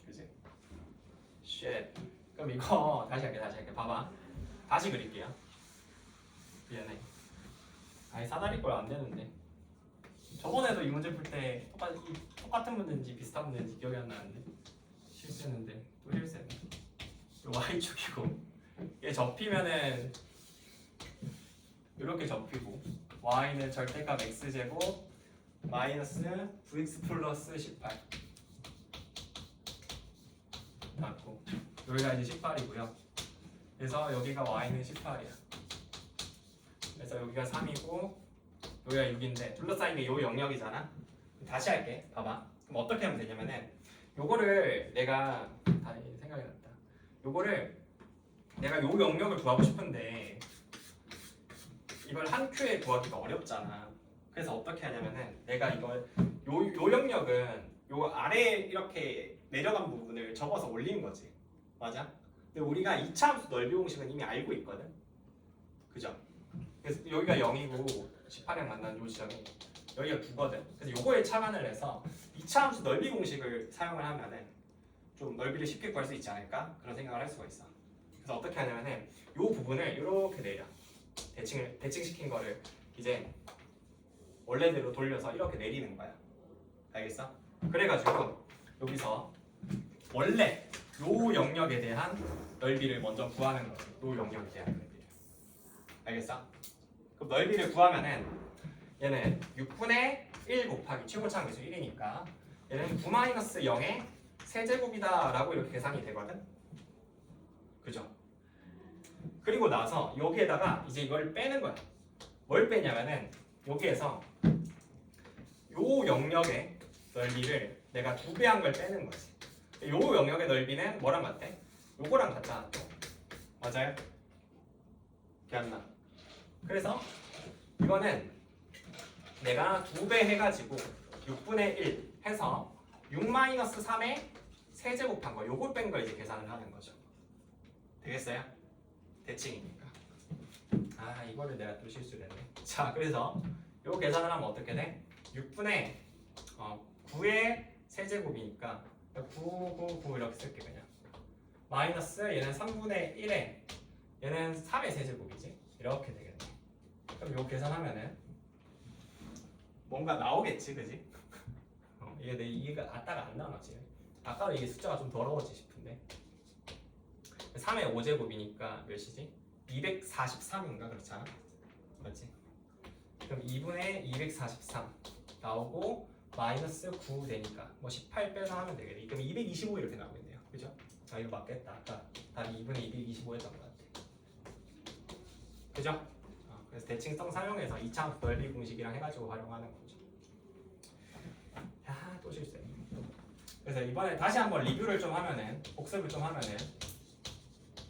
그지? 쉣. 그럼 이거 다시 할게. 봐봐. 다시 그릴게요. 미안해. 아니 사다리 꼴 안 되는데. 저번에도 이 문제 풀 때 똑같은 문제인지 비슷한 문제인지 기억이 안 나는데 실수했는데 또 실수했네. 이 y축이고 얘 접히면은 이렇게 접히고 y는 절대값 x제곱 마이너스 9x 플러스 18 맞고 여기가 이제 18이고요. 그래서 여기가 y는 18이야. 그래서 여기가 3이고 여기가 6인데 둘러싸인 게 요 영역이잖아. 다시 할게. 봐봐. 그럼 어떻게 하면 되냐면은 요거를 내가 다 생각이 났다. 요거를 내가 요 영역을 구하고 싶은데 이걸 한 큐에 구하기가 어렵잖아. 그래서 어떻게 하냐면은 내가 이걸 요 영역은 요 아래 이렇게 내려간 부분을 접어서 올리는 거지. 맞아? 근데 우리가 2차 함수 넓이 공식은 이미 알고 있거든. 그죠? 그래서 여기가 0이고 18랑 만나는 요 지점이 여기가 9거든. 그래서 요거에 착안을 해서 2차 함수 넓이 공식을 사용을 하면은 좀 넓이를 쉽게 구할 수 있지 않을까? 그런 생각을 할 수가 있어. 그래서 어떻게 하냐면은 요 부분을 이렇게 내려. 대칭시킨 거를 이제 원래대로 돌려서 이렇게 내리는 거야. 알겠어? 그래가지고 여기서 원래 요 영역에 대한 넓이를 먼저 구하는 거지. 요 영역에 대한 넓이를. 알겠어? 그럼 넓이를 구하면은 얘는 6분의 1 곱하기 최고차항 계수 1이니까 얘는 9-0의 세제곱이다 라고 이렇게 계산이 되거든. 그죠? 그리고 나서 여기에다가 이제 이걸 빼는 거야. 뭘 빼냐면은 여기에서 요 영역의 넓이를 내가 2배 한 걸 빼는 거지. 요 영역의 넓이는 뭐랑 같아? 요거랑 같잖아. 또. 맞아요? 기억나? 그래서 이거는 내가 2배 해가지고 6분의 1 해서 6-3의 세제곱한 거 요걸 뺀 거 이제 계산을 하는 거죠. 되겠어요? 대칭이니까. 아 이거를 내가 또 실수를 했네. 자 그래서 요 계산을 하면 어떻게 돼? 6분의 9의 세제곱이니까 9 이렇게 쓸게 그냥. 마이너스 얘는 3분의 1에 얘는 3의 세제곱이지. 이렇게 되겠네. 그럼 요 계산하면은 뭔가 나오겠지, 그지? 이게 내 이해가 아따가 안 나왔지. 아까도 이게 숫자가 좀 더러웠지 싶은데 3의 5제곱이니까 몇이지? 243인가 그렇잖아. 맞지? 그럼 2분의 243 나오고 마이너스 9 되니까 뭐 18 빼서 하면 되겠네. 그럼 225 이렇게 나오겠네요. 그죠? 아 이거 맞겠다. 아까 답이 2분의 225였던 것 같아. 그죠? 그래서 대칭성 사용해서 2차 넓이 공식이랑 해가지고 활용하는 거죠. 야, 또 실수했네. 그래서 이번에 다시 한번 리뷰를 좀 하면은 복습을 좀 하면은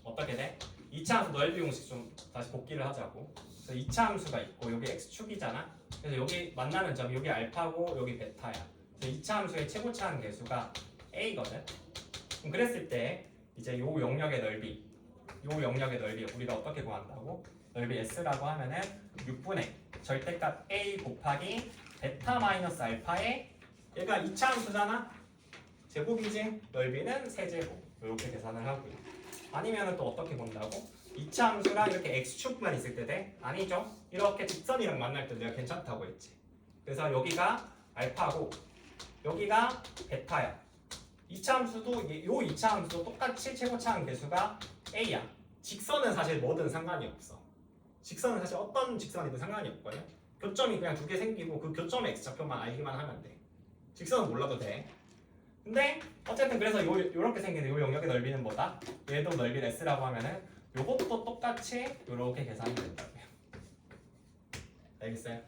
어떻게 돼? 2차 함수 넓이 공식 좀 다시 복기를 하자고. 그래서 2차 함수가 있고 여기 x축이잖아. 그래서 여기 만나는 점 여기 알파고 여기 베타야. 그래서 2차 함수의 최고차항 계수가 a거든. 그럼 그랬을 때 이제 요 영역의 넓이 우리가 어떻게 구한다고? 넓이 s라고 하면은 6분의 절대값 a 곱하기 베타 마이너스 알파의 얘가 2차 함수잖아. 제곱이지. 넓이는 세제곱. 이렇게 계산을 하고요. 아니면은 또 어떻게 본다고? 2차 함수랑 이렇게 x축만 있을 때 돼? 아니죠. 이렇게 직선이랑 만날 때 내가 괜찮다고 했지. 그래서 여기가 알파고 여기가 베타야. 2차 함수도 요 2차 함수도 똑같이 최고차항 계수가 a야. 직선은 사실 뭐든 상관이 없어. 직선은 사실 어떤 직선이든 상관이 없거든. 교점이 그냥 2개 생기고 그 교점의 x좌표만 알기만 하면 돼. 직선은 몰라도 돼. 근데 어쨌든 그래서 요렇게 생기는 요 영역의 넓이는 뭐다? 얘도 넓이를 s라고 하면은 요것도 똑같이 요렇게 계산이 된다고요. 알겠어요?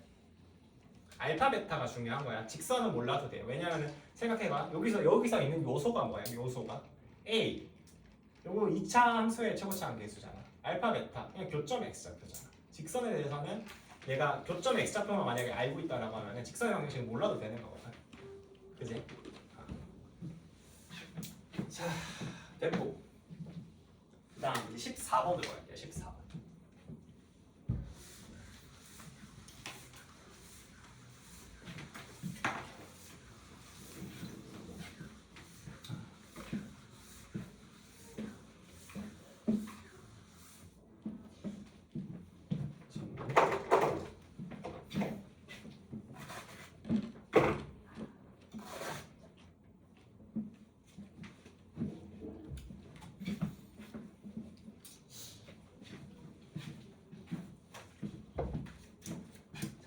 알파 베타가 중요한 거야. 직선은 몰라도 돼요. 왜냐면은 생각해봐. 여기서 있는 요소가 뭐야? 요소가 a. 요거 2차 함수의 최고차항 계수잖아. 알파 베타 그냥 교점의 x좌표잖아. 직선에 대해서는 얘가 교점의 x좌표만 만약에 알고 있다라고 하면은 직선의 방정식은 몰라도 되는 거거든. 그지? 자, 됐고. 그 다음 이제 14번 들어갈게요. 14번.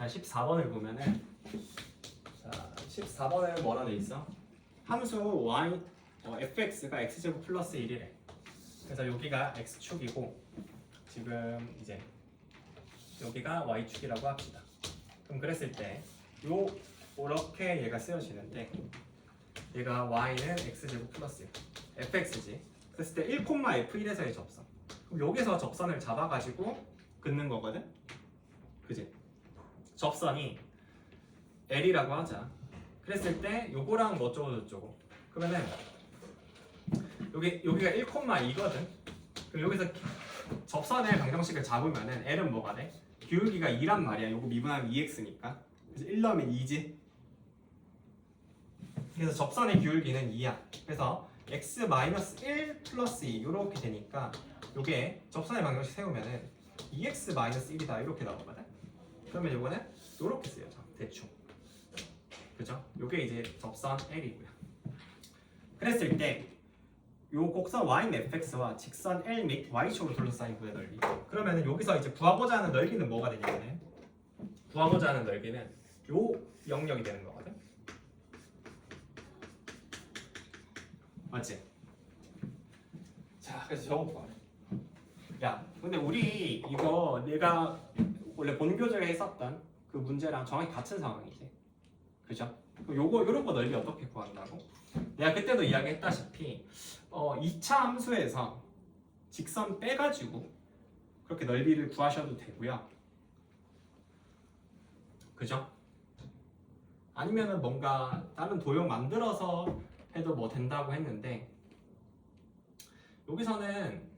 14번을 보면은 자 14번에는 뭐라 돼 있어? 함수 y fx가 x제곱 플러스 1이래. 그래서 여기가 x축이고 지금 이제 여기가 y축이라고 합시다. 그럼 그랬을 때 요렇게 얘가 쓰여지는데 얘가 y는 x제곱 플러스 1 fx지. 그랬을 때 1,f1에서의 접선. 그럼 여기서 접선을 잡아가지고 긋는 거거든. 그지? 접선이 L이라고 하자. 그랬을 때 요거랑 뭐 어쩌고 저쩌고. 그러면은 여기가 1,2거든. 그럼 여기서 접선의 방정식을 잡으면은 L은 뭐가 돼? 기울기가 2란 말이야. 요거 미분하면 2x니까. 그래서 1 넣으면 2지. 그래서 접선의 기울기는 2야. 그래서 x-1 플러스 2 이렇게 되니까 요게 접선의 방정식 세우면은 2x-1이다 이렇게 나오거든. 그러면 요거는 요렇게 쓰여져. 대충. 그죠? 요게 이제 접선 L이고요. 그랬을 때 요 곡선 y는 fx와 직선 L 및 y축으로 둘러싸인 구의 넓이. 그러면은 여기서 이제 구하고자 하는 넓이는 뭐가 되냐면은 구하고자 하는 넓이는 요 영역이 되는 거거든. 맞지? 자, 그래서 적어봐. 야, 근데 우리 이거 내가 원래 본교재에 했었던 그 문제랑 정확히 같은 상황이지. 그죠? 요런 거 넓이 어떻게 구한다고? 내가 그때도 이야기했다시피 2차 함수에서 직선 빼가지고 그렇게 넓이를 구하셔도 되고요. 그죠? 아니면은 뭔가 다른 도형 만들어서 해도 뭐 된다고 했는데 여기서는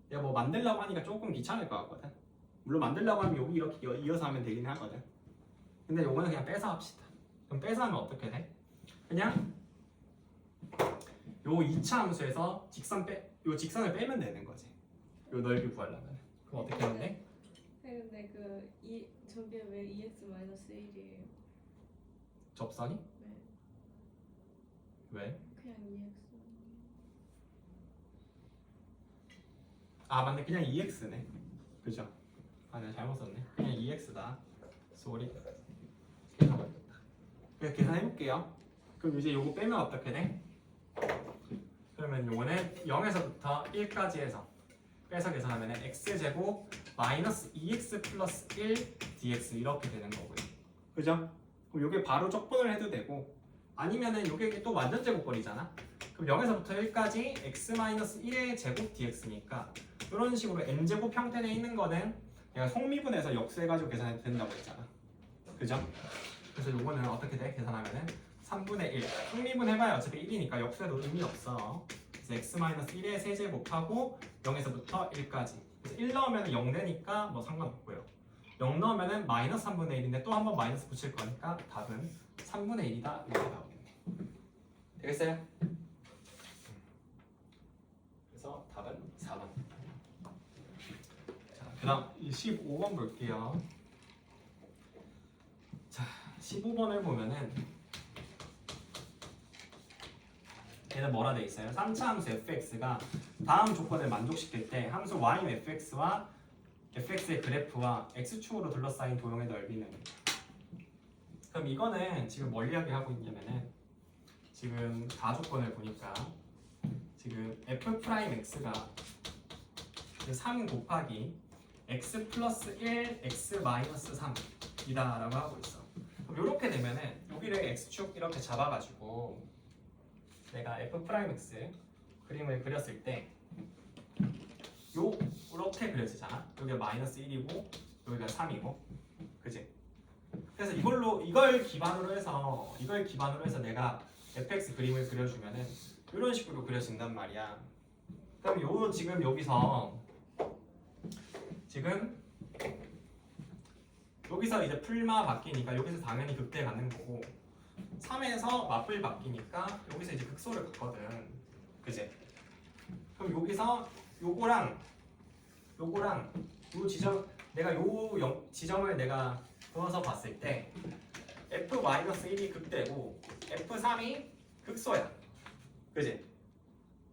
내가 뭐 만들려고 하니까 조금 귀찮을 것 같거든. 물론 만들려고 하면 여기 이렇게 이어서 하면 되긴 하거든. 근데 요거는 그냥 빼서 합시다. 그럼 빼서 하면 어떻게 돼? 그냥 요 2차 함수에서 요 직선을 빼면 되는 거지. 요 넓이 구하려면. 그럼 어떻게 하면 돼? 근데 저게 왜 2x-1이에요? 접선이? 네. 왜? 그냥 2x. 아 맞네. 그냥 2x네. 그죠? 아 내가 잘못 썼네. 그냥 2x다. 쏘리. 그래서 계산해볼게요. 그럼 이제 요거 빼면 어떻게 돼? 그러면 요거는 0에서부터 1까지 해서 빼서 계산하면 x제곱 마이너스 2x 플러스 1 dx 이렇게 되는 거고요. 그죠? 그럼 요게 바로 적분을 해도 되고 아니면은 요게 또 완전 제곱꼴이잖아. 그럼 0에서부터 1까지 x 마이너스 1의 제곱 dx니까 이런 식으로 n제곱 형태에 있는 거는 내가 속미분해서 역수해가지고 계산해도 된다고 했잖아. 그죠? 그래서 요거는 어떻게 돼? 계산하면은 3분의 1 속미분 해봐야 어차피 1이니까 역수해도 의미 없어. 그래서 x-1의 세제곱하고 0에서부터 1까지. 그래서 1 넣으면 0 되니까 뭐 상관없고요. 0 넣으면 마이너스 3분의 1인데 또 한 번 마이너스 붙일 거니까 답은 3분의 1이다 이렇게 나오겠네. 되겠어요? 그래서 답은 4번. 자, 그다음 15번 볼게요. 자, 15번을 보면은 얘는 뭐라 돼 있어요? 3차 함수 fx가 다음 조건을 만족시킬 때 함수 y는 fx와 fx의 그래프와 x축으로 둘러싸인 도형의 넓이는. 그럼 이거는 지금 뭘 이야기하고 있냐면은 지금 가조건을 보니까 지금 f'x가 3 곱하기 x 플러스 1 x 마이너스 3이다 라고 하고 있어. 그럼 이렇게 되면은 여기를 x축 이렇게 잡아가지고 내가 f'x 그림을 그렸을 때 요렇게 그려지잖아. 여기가 마이너스 1이고 여기가 3이고 그지? 그래서 이걸 기반으로 해서 내가 fx 그림을 그려주면은 이런 식으로 그려진단 말이야. 그럼 지금 여기서 이제 풀마 바뀌니까 여기서 당연히 극대 갖는 거고 3에서 맞불 바뀌니까 여기서 이제 극소를 갖거든. 그지? 그럼 여기서 요거랑 요 지점 내가 지점을 내가 그어서 봤을 때 f-1이 극대고 f3이 극소야. 그지?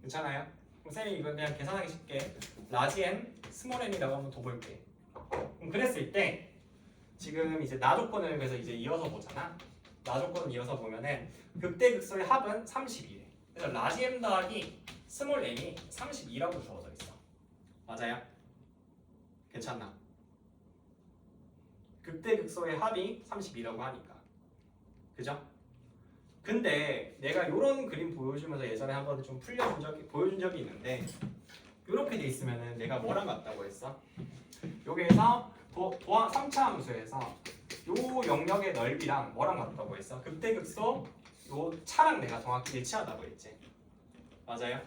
괜찮아요? 그럼 쌤이 이거 그냥 계산하기 쉽게 라지 n, 스몰 n이라고 한번 둬볼게. 그럼 그랬을 때 지금 이제 나 조건을 그래서 이제 이어서 보잖아. 나 조건을 이어서 보면은 극대극소의 합은 32래. 그래서 라지 m 더하기 스몰 m이 32라고 주어져 있어. 맞아요? 괜찮나? 극대극소의 합이 32라고 하니까. 그죠? 근데 내가 이런 그림 보여주면서 예전에 한번 좀 보여준 적이 있는데 이렇게 돼 있으면은 내가 뭐랑 같다고 했어? 여기에서 도함 3차 함수에서 요 영역의 넓이랑 뭐랑 같다고 했어? 극대극소 요 차랑 내가 정확히 일치하다고 했지. 맞아요?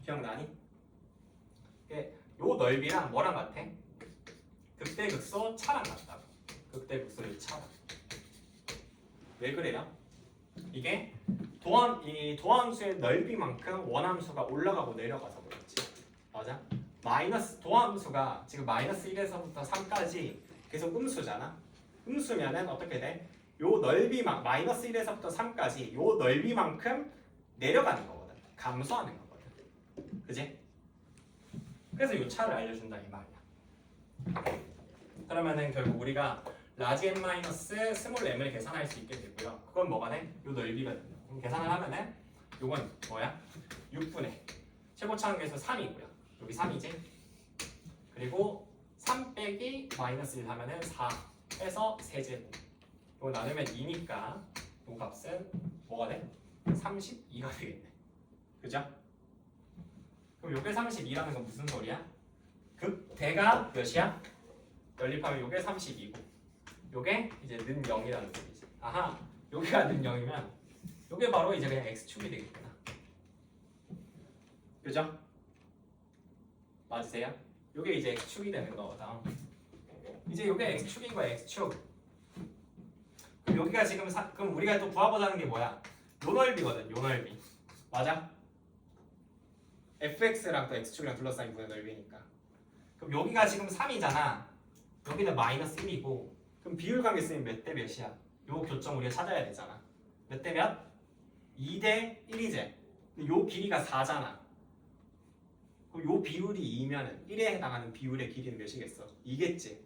기억나니? 요 넓이랑 뭐랑 같아? 극대극소 차랑 같다고. 극대극소의 차랑. 왜 그래요? 이게 이 도함수의 넓이만큼 원함수가 올라가고 내려가서 그렇지. 맞아? 도함수가 지금 마이너스 1에서부터 3까지 계속 음수잖아. 음수면은 어떻게 돼? 요 마이너스 1에서부터 3까지 요 넓이만큼 내려가는 거거든. 감소하는 거거든. 그지? 그래서 요 차를 알려준다 이 말이야. 그러면은 결국 우리가 라지 m 마이너스 스몰 m을 계산할 수 있게 되고요. 그건 뭐가 돼? 요 넓이가 된다. 그럼 계산을 하면은 요건 뭐야? 6분의 최고차항계수 3이고요. 여기 3이지? 그리고 3 빼기 마이너스 1 하면은 4에서 세제곱. 이거 나누면 2니까 요 값은 뭐가 돼? 32가 되겠네. 그죠? 그럼 요게 32라는 건 무슨 소리야? 극대가 몇이야? 연립하면 요게 32고 요게 이제 는 0이라는 소리지. 아하, 여기가 는 0이면 요게 바로 이제 그냥 x축이 되겠구나. 그죠? 맞으세요? 요게 이제 x축이 되는 거거든. 이제 요게 x축인 거야, x축. 그럼 여기가 지금 그럼 우리가 또 구해보자는 게 뭐야? 요 넓이거든, 요 넓이. 맞아? fx랑 또 x축이랑 둘러싸인 분의 넓이니까. 그럼 여기가 지금 3이잖아. 여기는 마이너스 1이고 그럼 비율관계 쓰면 몇 대 몇이야? 요 교점 우리가 찾아야 되잖아. 몇 대 몇? 2대 1이지. 근데 요 길이가 4잖아. 그럼 요 비율이 2면은 1에 해당하는 비율의 길이는 몇이겠어? 2겠지.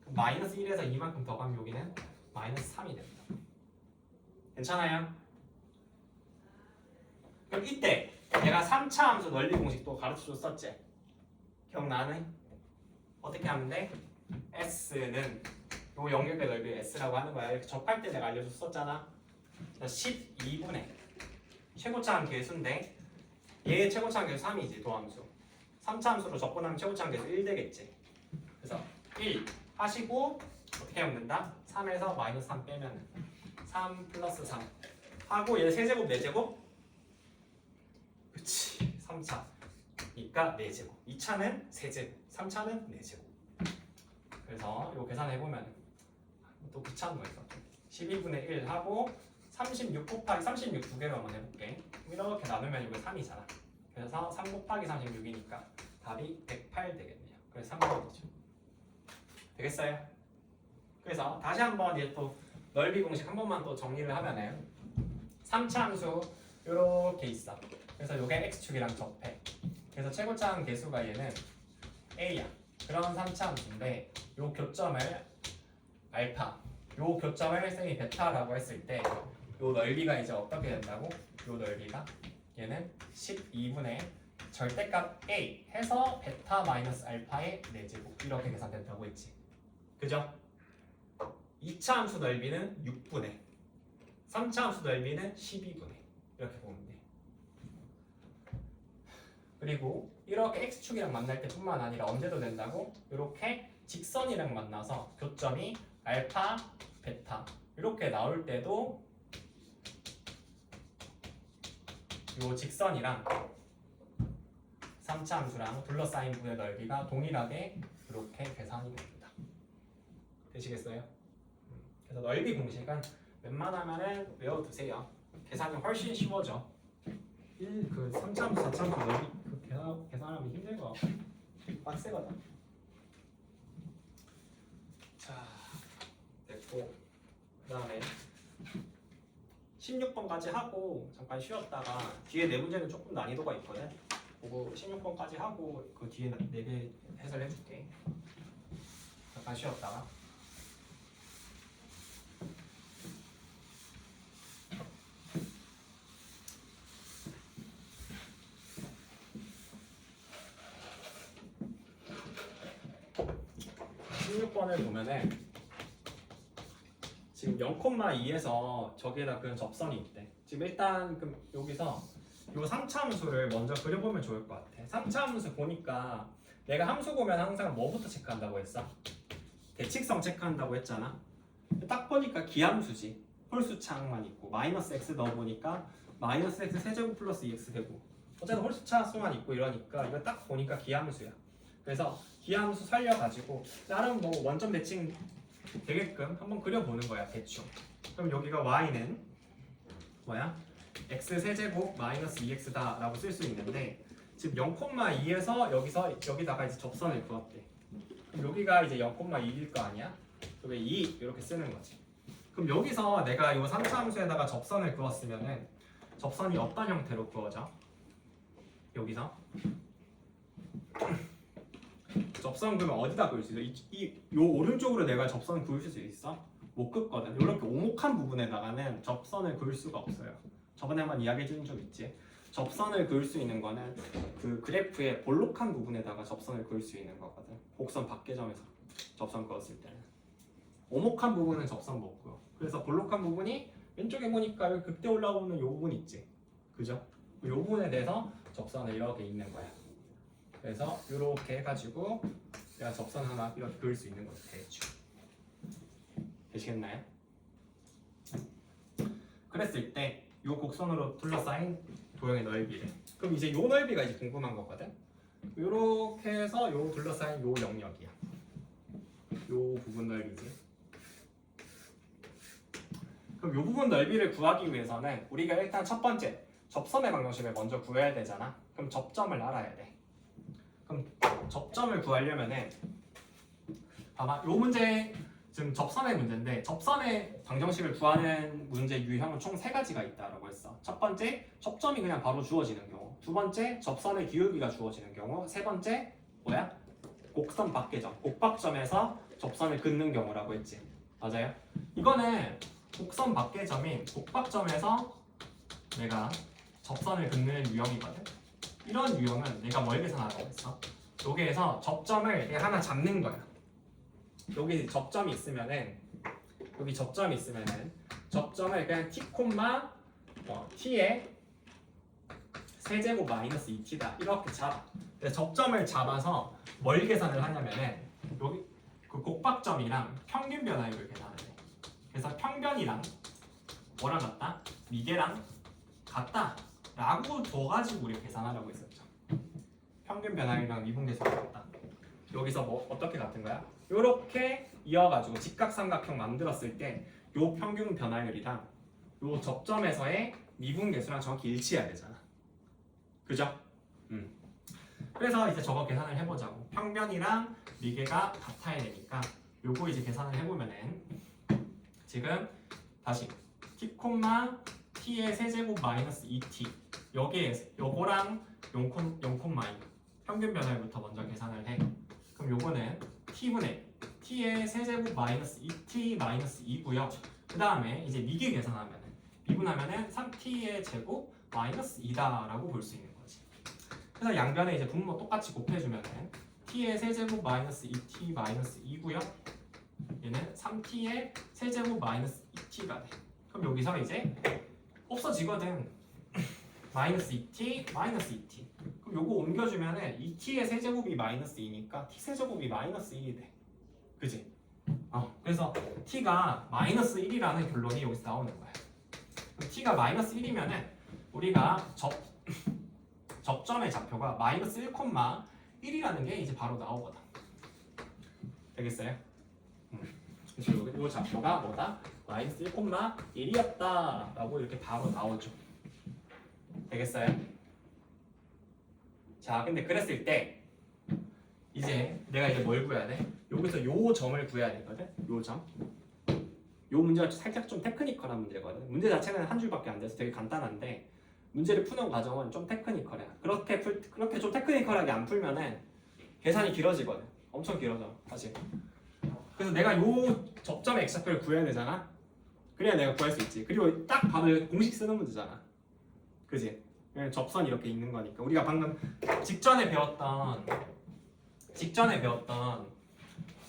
그럼 마이너스 1에서 2만큼 더 가면 여기는 마이너스 3이 됩니다. 괜찮아요? 그럼 이때 내가 3차 함수 넓이 공식 또 가르쳐줬었지? 기억나네? 어떻게 하면 돼? S는 요 영역의 넓이 S라고 하는 거야. 이렇게 접할 때 내가 알려줬었잖아. 12분의 최고차항 계수인데 얘의 최고차항 계수 3이지 도함수. 3차 함수로 접근하면 최고차항 계수 1 되겠지. 그래서 1 하시고 어떻게 하면 된다? 3에서 마이너스 3 빼면 3 플러스 3 하고 얘 세제곱 4제곱? 그치 3차 그러니까 4제곱 2차는 세제곱 3차는 4제곱. 그래서 이거 계산해보면 또 귀찮은 거 있어. 12분의 1 하고 36 곱하기 36 두 개로 한번 해볼게. 이렇게 나누면 이거 3이잖아. 그래서 3 곱하기 36이니까 답이 108 되겠네요. 그래서 3번이죠. 되겠어요? 그래서 다시 한번 이제 또 넓이 공식 한 번만 또 정리를 하면은 3차 함수 이렇게 있어. 그래서 이게 x축이랑 접해. 그래서 최고차항 계수가 얘는 a야. 그런 3차 함수인데 요 교점을 알파, 요 교점을 쌤이 베타라고 했을 때 요 넓이가 이제 어떻게 된다고? 요 넓이가 얘는 12분의 절대값 a 해서 베타 마이너스 알파의 4제곱 이렇게 계산된다고 했지. 그죠? 2차 함수 넓이는 6분의 3차 함수 넓이는 12분의 이렇게 보면 돼. 그리고 이렇게 x축이랑 만날 때뿐만 아니라 언제도 된다고? 이렇게 직선이랑 만나서 교점이 알파, 베타 이렇게 나올 때도 이 직선이랑 3차 함수랑 둘러싸인 분의 넓이가 동일하게 이렇게 계산이 됩니다. 되시겠어요? 그래서 넓이 공식은 웬만하면은 외워두세요. 계산이 훨씬 쉬워져. 그 3차 함수, 4차 함수 넓이 그 계산하면 힘든 거 빡세거든. 자, 됐고 그 다음에 16번까지 하고 잠깐 쉬었다가 뒤에 네 문제는 조금 난이도가 있거든. 그거 16번까지 하고 그 뒤에 4개 해설해 줄게. 잠깐 쉬었다가 16번을 보면은 지금 0,2에서 저기에다 그런 접선이 있대. 지금 일단 그럼 여기서 이 3차 함수를 먼저 그려보면 좋을 것 같아. 3차 함수 보니까 내가 함수 보면 항상 뭐부터 체크한다고 했어? 대칙성 체크한다고 했잖아. 딱 보니까 기함수지. 홀수차항만 있고 마이너스 x 넣어보니까 마이너스 x 세제곱 플러스 2x 되고 어쨌든 홀수차 수만 있고 이러니까 이거 딱 보니까 기함수야. 그래서 기함수 살려가지고 나름 뭐 원점 대칭 되게끔 한번 그려보는 거야 대충. 그럼 여기가 y는 뭐야? x 세제곱 마이너스 2x다 라고 쓸 수 있는데 지금 0,2에서 여기다가 이제 접선을 그었대. 그럼 여기가 이제 0,2일 거 아니야? 여기 2 이렇게 쓰는 거지. 그럼 여기서 내가 이 3차 함수에다가 접선을 그었으면은 접선이 어떤 형태로 그어져? 여기서 접선 그러면 어디다 그을 수 있어? 요 오른쪽으로 내가 접선을 그을 수 있어? 못 긋거든. 이렇게 오목한 부분에다가는 접선을 그을 수가 없어요. 저번에 한번 이야기해 준 적 있지. 접선을 그을 수 있는 거는 그 그래프의 볼록한 부분에다가 접선을 그을 수 있는 거거든. 곡선 밖에점에서 접선 그었을 때는 오목한 부분은 접선 못 그어. 그래서 볼록한 부분이 왼쪽에 보니까 여기 극대 올라오는 요 부분 있지. 그죠? 요 부분에 대해서 접선을 이렇게 있는 거야. 그래서 이렇게 해가지고 내가 접선 하나 이렇게 그을 수 있는 거죠. 대충. 되시겠나요? 그랬을 때 이 곡선으로 둘러싸인 도형의 넓이래. 그럼 이제 이 넓이가 이제 궁금한 거거든. 이렇게 해서 요 둘러싸인 요 영역이야. 요 부분 넓이지. 그럼 요 부분 넓이를 구하기 위해서는 우리가 일단 첫 번째 접선의 방정식을 먼저 구해야 되잖아. 그럼 접점을 알아야 돼. 그럼 접점을 구하려면은 봐봐. 요 문제 지금 접선의 문제인데 접선의 방정식을 구하는 문제 유형은 총 3가지가 있다라고 했어. 첫 번째 접점이 그냥 바로 주어지는 경우, 두 번째 접선의 기울기가 주어지는 경우, 세 번째 뭐야? 곡선 밖의 곡박점에서 접선을 긋는 경우라고 했지. 맞아요? 이거는 곡선 밖의 점인 곡박점에서 내가 접선을 긋는 유형이거든. 이런 유형은 내가 뭘 계산하라고 했어? 여기에서 접점을 그냥 하나 잡는 거야. 여기 접점이 있으면은 접점을 그냥 t t의 세제곱 마이너스 2t다 이렇게 잡아. 접점을 잡아서 뭘 계산을 하냐면은 여기 그 곡박점이랑 평균 변화율을 계산을 해. 그래서 평변이랑 뭐랑 같다? 미개랑 같다 라고 둬가지고 우리가 계산하라고 했었죠. 평균 변화율이랑 미분계수랑 같다. 여기서 뭐 어떻게 같은 거야? 요렇게 이어가지고 직각삼각형 만들었을 때 요 평균 변화율이랑 요 접점에서의 미분계수랑 정확히 일치해야 되잖아. 그죠? 그래서 이제 저거 계산을 해보자고. 평변이랑 미개가 같아야 되니까 요거 이제 계산을 해보면은 지금 다시 t, t의 세제곱 마이너스 2t 여기에 요거랑 0,2 평균 변화율부터 먼저 계산을 해. 그럼 요거는 t분의 t의 세제곱 마이너스 2t 마이너스 2고요. 그 다음에 이제 미개 계산하면은 미분하면은 3t의 제곱 마이너스 2다라고 볼 수 있는 거지. 그래서 양변에 이제 분모 똑같이 곱해주면은 t의 세제곱 마이너스 2t 마이너스 2고요. 얘는 3t의 세제곱 마이너스 2t가 돼. 그럼 여기서 이제 없어지거든. 마이너스 2t 마이너스 2t. 그럼 요거 옮겨주면은 2t의 세제곱이 마이너스 2니까 t 세제곱이 마이너스 1이 돼. 그지? 그래서 t가 마이너스 1이라는 결론이 여기서 나오는 거야. 그럼 t가 마이너스 1이면은 우리가 접점의 좌표가 마이너스 1,1이라는 게 이제 바로 나오거든. 되겠어요? 그래서 요 좌표가 뭐다? 마이너스 1,1이었다 라고 이렇게 바로 나오죠. 되겠어요? 자, 근데 그랬을 때 이제 내가 이제 뭘 구해야 돼? 여기서 요 점을 구해야 되거든. 요 점. 요 문제가 살짝 좀 테크니컬한 문제거든. 문제 자체는 한 줄밖에 안 돼서 되게 간단한데 문제를 푸는 과정은 좀 테크니컬해. 그렇게 좀 테크니컬하게 안 풀면은 계산이 길어지거든. 엄청 길어져 사실. 그래서 내가 요 접점의 x좌표를 구해야 되잖아. 그래야 내가 구할 수 있지. 그리고 딱 봐도 공식 쓰는 문제잖아. 그지? 접선이 이렇게 있는 거니까. 우리가 방금 직전에 배웠던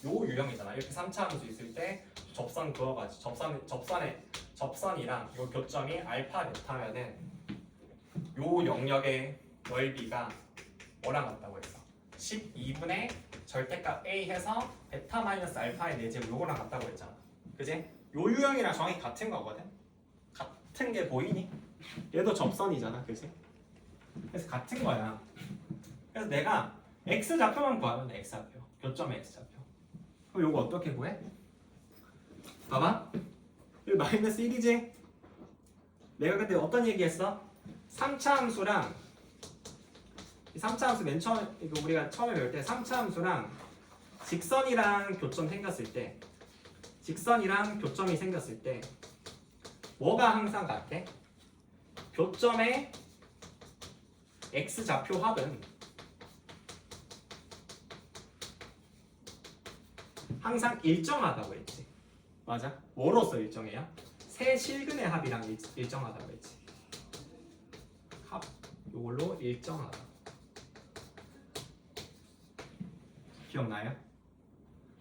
요 유형이잖아. 이렇게 3차 함수 있을 때 접선 그어가지고 접선이랑 요 교점이 알파 베타면은 요 영역의 넓이가 뭐랑 같다고 했어? 12분의 절대값 a 해서 베타 마이너스 알파의 4제곱 요거랑 같다고 했잖아. 그지? 요 유형이랑 정확히 같은 거거든. 같은 게 보이니? 얘도 접선이잖아. 그지? 그래서 같은 거야. 그래서 내가 x 좌표만 구하면 돼. x 좌표. 교점의 x 좌표. 그럼 요거 어떻게 구해? 봐봐. 여기 마이너스 1이지? 내가 그때 어떤 얘기했어? 3차 함수랑 3차 함수 맨 처음에 이거 우리가 처음에 배울 때 3차 함수랑 직선이랑 교점 생겼을 때 직선이랑 교점이 생겼을 때 뭐가 항상 같아? 교점의 x 좌표 합은 항상 일정하다고 했지. 맞아? 뭐로서 일정해요? 세 실근의 합이랑 일정하다고 했지. 합 요걸로 일정하다. 기억나요?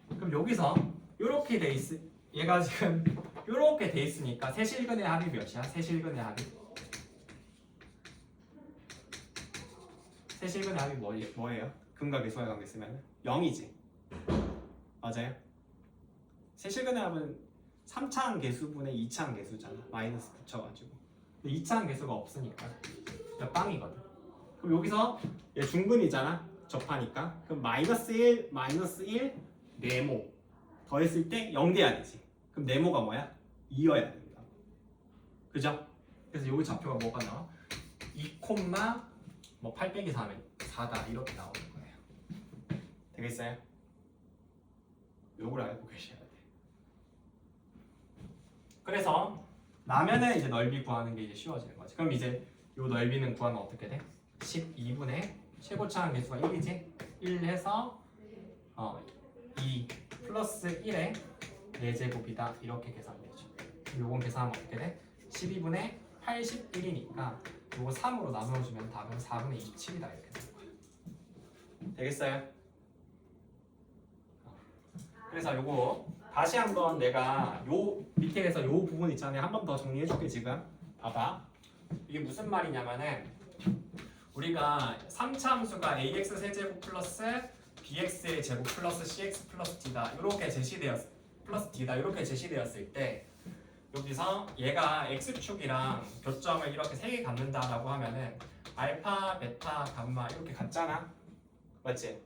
그럼 여기서 요렇게 돼 있 얘가 지금 요렇게 돼 있으니까 세 실근의 합이 몇이야? 세 실근의 합이 세 실근의 합이 뭐예요? 근과 계수와 관계 쓰면 0이지. 맞아요? 세 실근의 합은 3차항 계수분의 2차항 계수잖아. 마이너스 붙여가지고. 근데 2차항 계수가 없으니까 그냥 빵이거든. 그럼 여기서 얘 중근이잖아. 접하니까. 그럼 마이너스 1, 마이너스 1, 네모 더했을 때 0 돼야 되지. 그럼 네모가 뭐야? 2여야 된다. 그죠? 그래서 여기 좌표가 뭐가 나와? 2, 뭐 8 빼기 4면 4다 이렇게 나오는 거예요. 되겠어요? 요걸 알고 계셔야 돼. 그래서 나면은 이제 넓이 구하는 게 이제 쉬워지는 거지. 그럼 이제 요 넓이는 구하면 어떻게 돼? 12분의 최고차항 개수가 1이지? 1 해서 2 플러스 1의 4제곱이다 이렇게 계산되죠. 요건 계산하면 어떻게 돼? 12분의 81이니까 요거 3으로 나누어주면 답은 4분의 27이다 이렇게 되는 거야. 되겠어요? 그래서 요거 다시 한번 내가 요 밑에서 요 부분 있잖아요. 한 번 더 정리해줄게 지금. 봐봐. 이게 무슨 말이냐면은 우리가 3차 함수가 ax 세제곱 플러스 bx의 제곱 플러스 cx 플러스 d다 이렇게 플러스 d다 이렇게 제시되었을 때 여기서 얘가 x축이랑 교점을 이렇게 3개 갖는다라고 하면은 알파, 베타, 감마 이렇게 같잖아. 맞지?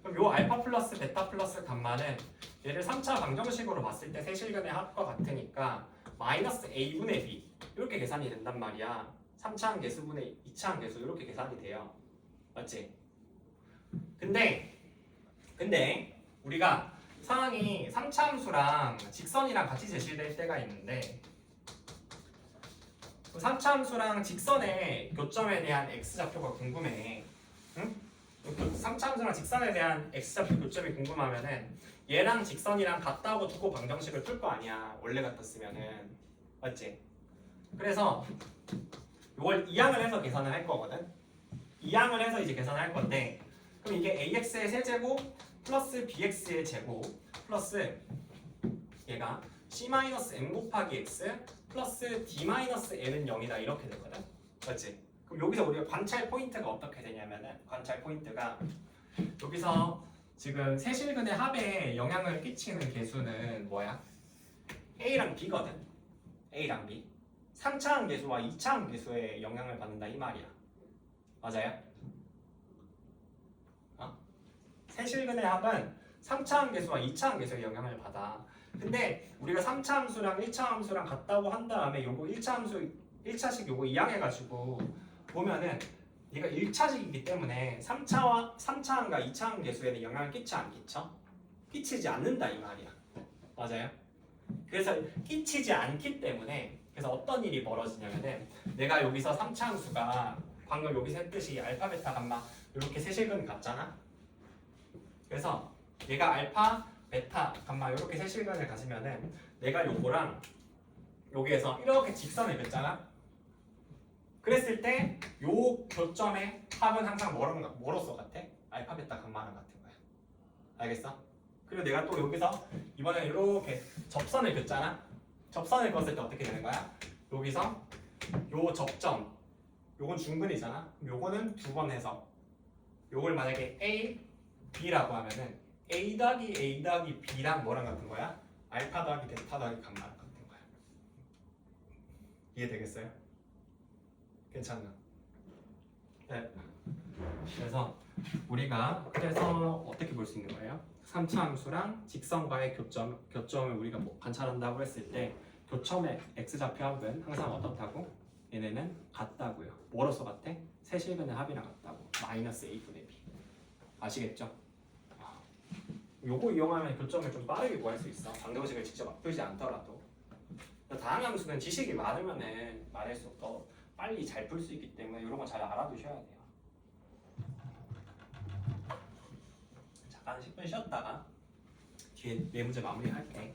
그럼 요 알파 플러스 베타 플러스 감마는 얘를 3차 방정식으로 봤을 때 세실근의 합과 같으니까 마이너스 a분의 b 이렇게 계산이 된단 말이야. 3차항 계수분의 2차항 계수 이렇게 계산이 돼요. 맞지? 근데 우리가 상황이 3차 함수랑 직선이랑 같이 제시될 때가 있는데 3차 함수랑 직선의 교점에 대한 x좌표가 궁금해. 응? 3차 함수랑 직선에 대한 x좌표 교점이 궁금하면은 얘랑 직선이랑 같다고 두고 방정식을 풀 거 아니야. 원래 같았으면은. 맞지? 그래서 이걸 이항을 해서 계산을 할 거거든. 이항을 해서 이제 계산을 할 건데 그럼 이게 ax의 세제곱 플러스 bx의 제곱 플러스 얘가 c-n 곱하기 x 플러스 d-n은 0이다 이렇게 되거든. 맞지? 그럼 여기서 우리가 관찰 포인트가 어떻게 되냐면은 관찰 포인트가 여기서 지금 세실근의 합에 영향을 끼치는 계수는 뭐야? a랑 b거든. a랑 b 3차항 계수와 2차항 계수에 영향을 받는다 이 말이야. 맞아요? 세실근의 합은 3차항 계수와 2차항 계수에 영향을 받아. 근데 우리가 3차 함수랑 1차 함수랑 같다고 한 다음에 요거 1차 함수 1차식 요거 이항해가지고 보면은 얘가 1차식이기 때문에 3차항과 2차항 계수에는 영향을 끼쳐 안 끼쳐? 끼치지 않는다 이 말이야. 맞아요? 그래서 끼치지 않기 때문에 그래서 어떤 일이 벌어지냐면은 내가 여기서 3차 함수가 방금 여기서 했듯이 알파, 베타, 감마 이렇게 세실근 같잖아. 그래서 얘가 알파, 베타, 감마 이렇게 세실근을 가지면은 내가 요거랑 여기에서 이렇게 직선을 긋잖아. 그랬을 때 요 교점의 합은 항상 뭐로서 같아? 알파, 베타, 감마랑 같은 거야. 알겠어? 그리고 내가 또 여기서 이번에 이렇게 접선을 긋잖아. 접선을 그었을 때 어떻게 되는 거야? 여기서 요 접점, 요건 중근이잖아. 요거는 두 번 해서 요걸 만약에 A, B라고 하면은 A 더하기 A 더하기 B랑 뭐랑 같은 거야? 알파 더하기 베타 더하기 감마랑 같은 거야. 이해되겠어요? 괜찮나? 네. 그래서 우리가 그래서 어떻게 볼 수 있는 거예요? 3차 함수랑 직선과의 교점을 우리가 뭐 관찰한다고 했을 때 교점의 x좌표 합은 항상 어떻다고? 얘네는 같다고요. 뭐로서 같아? 세실근의 합이랑 같다고. 마이너스 a분의 b. 아시겠죠? 요거 이용하면 교점을 좀 빠르게 구할 수 있어. 방정식을 직접 풀지 않더라도. 다항 함수는 지식이 많으면은 말할수록 더 빨리 잘 풀 수 있기 때문에 이런 거 잘 알아두셔야 돼요. 잠깐 10분 쉬었다가 뒤에 네 문제 마무리할게.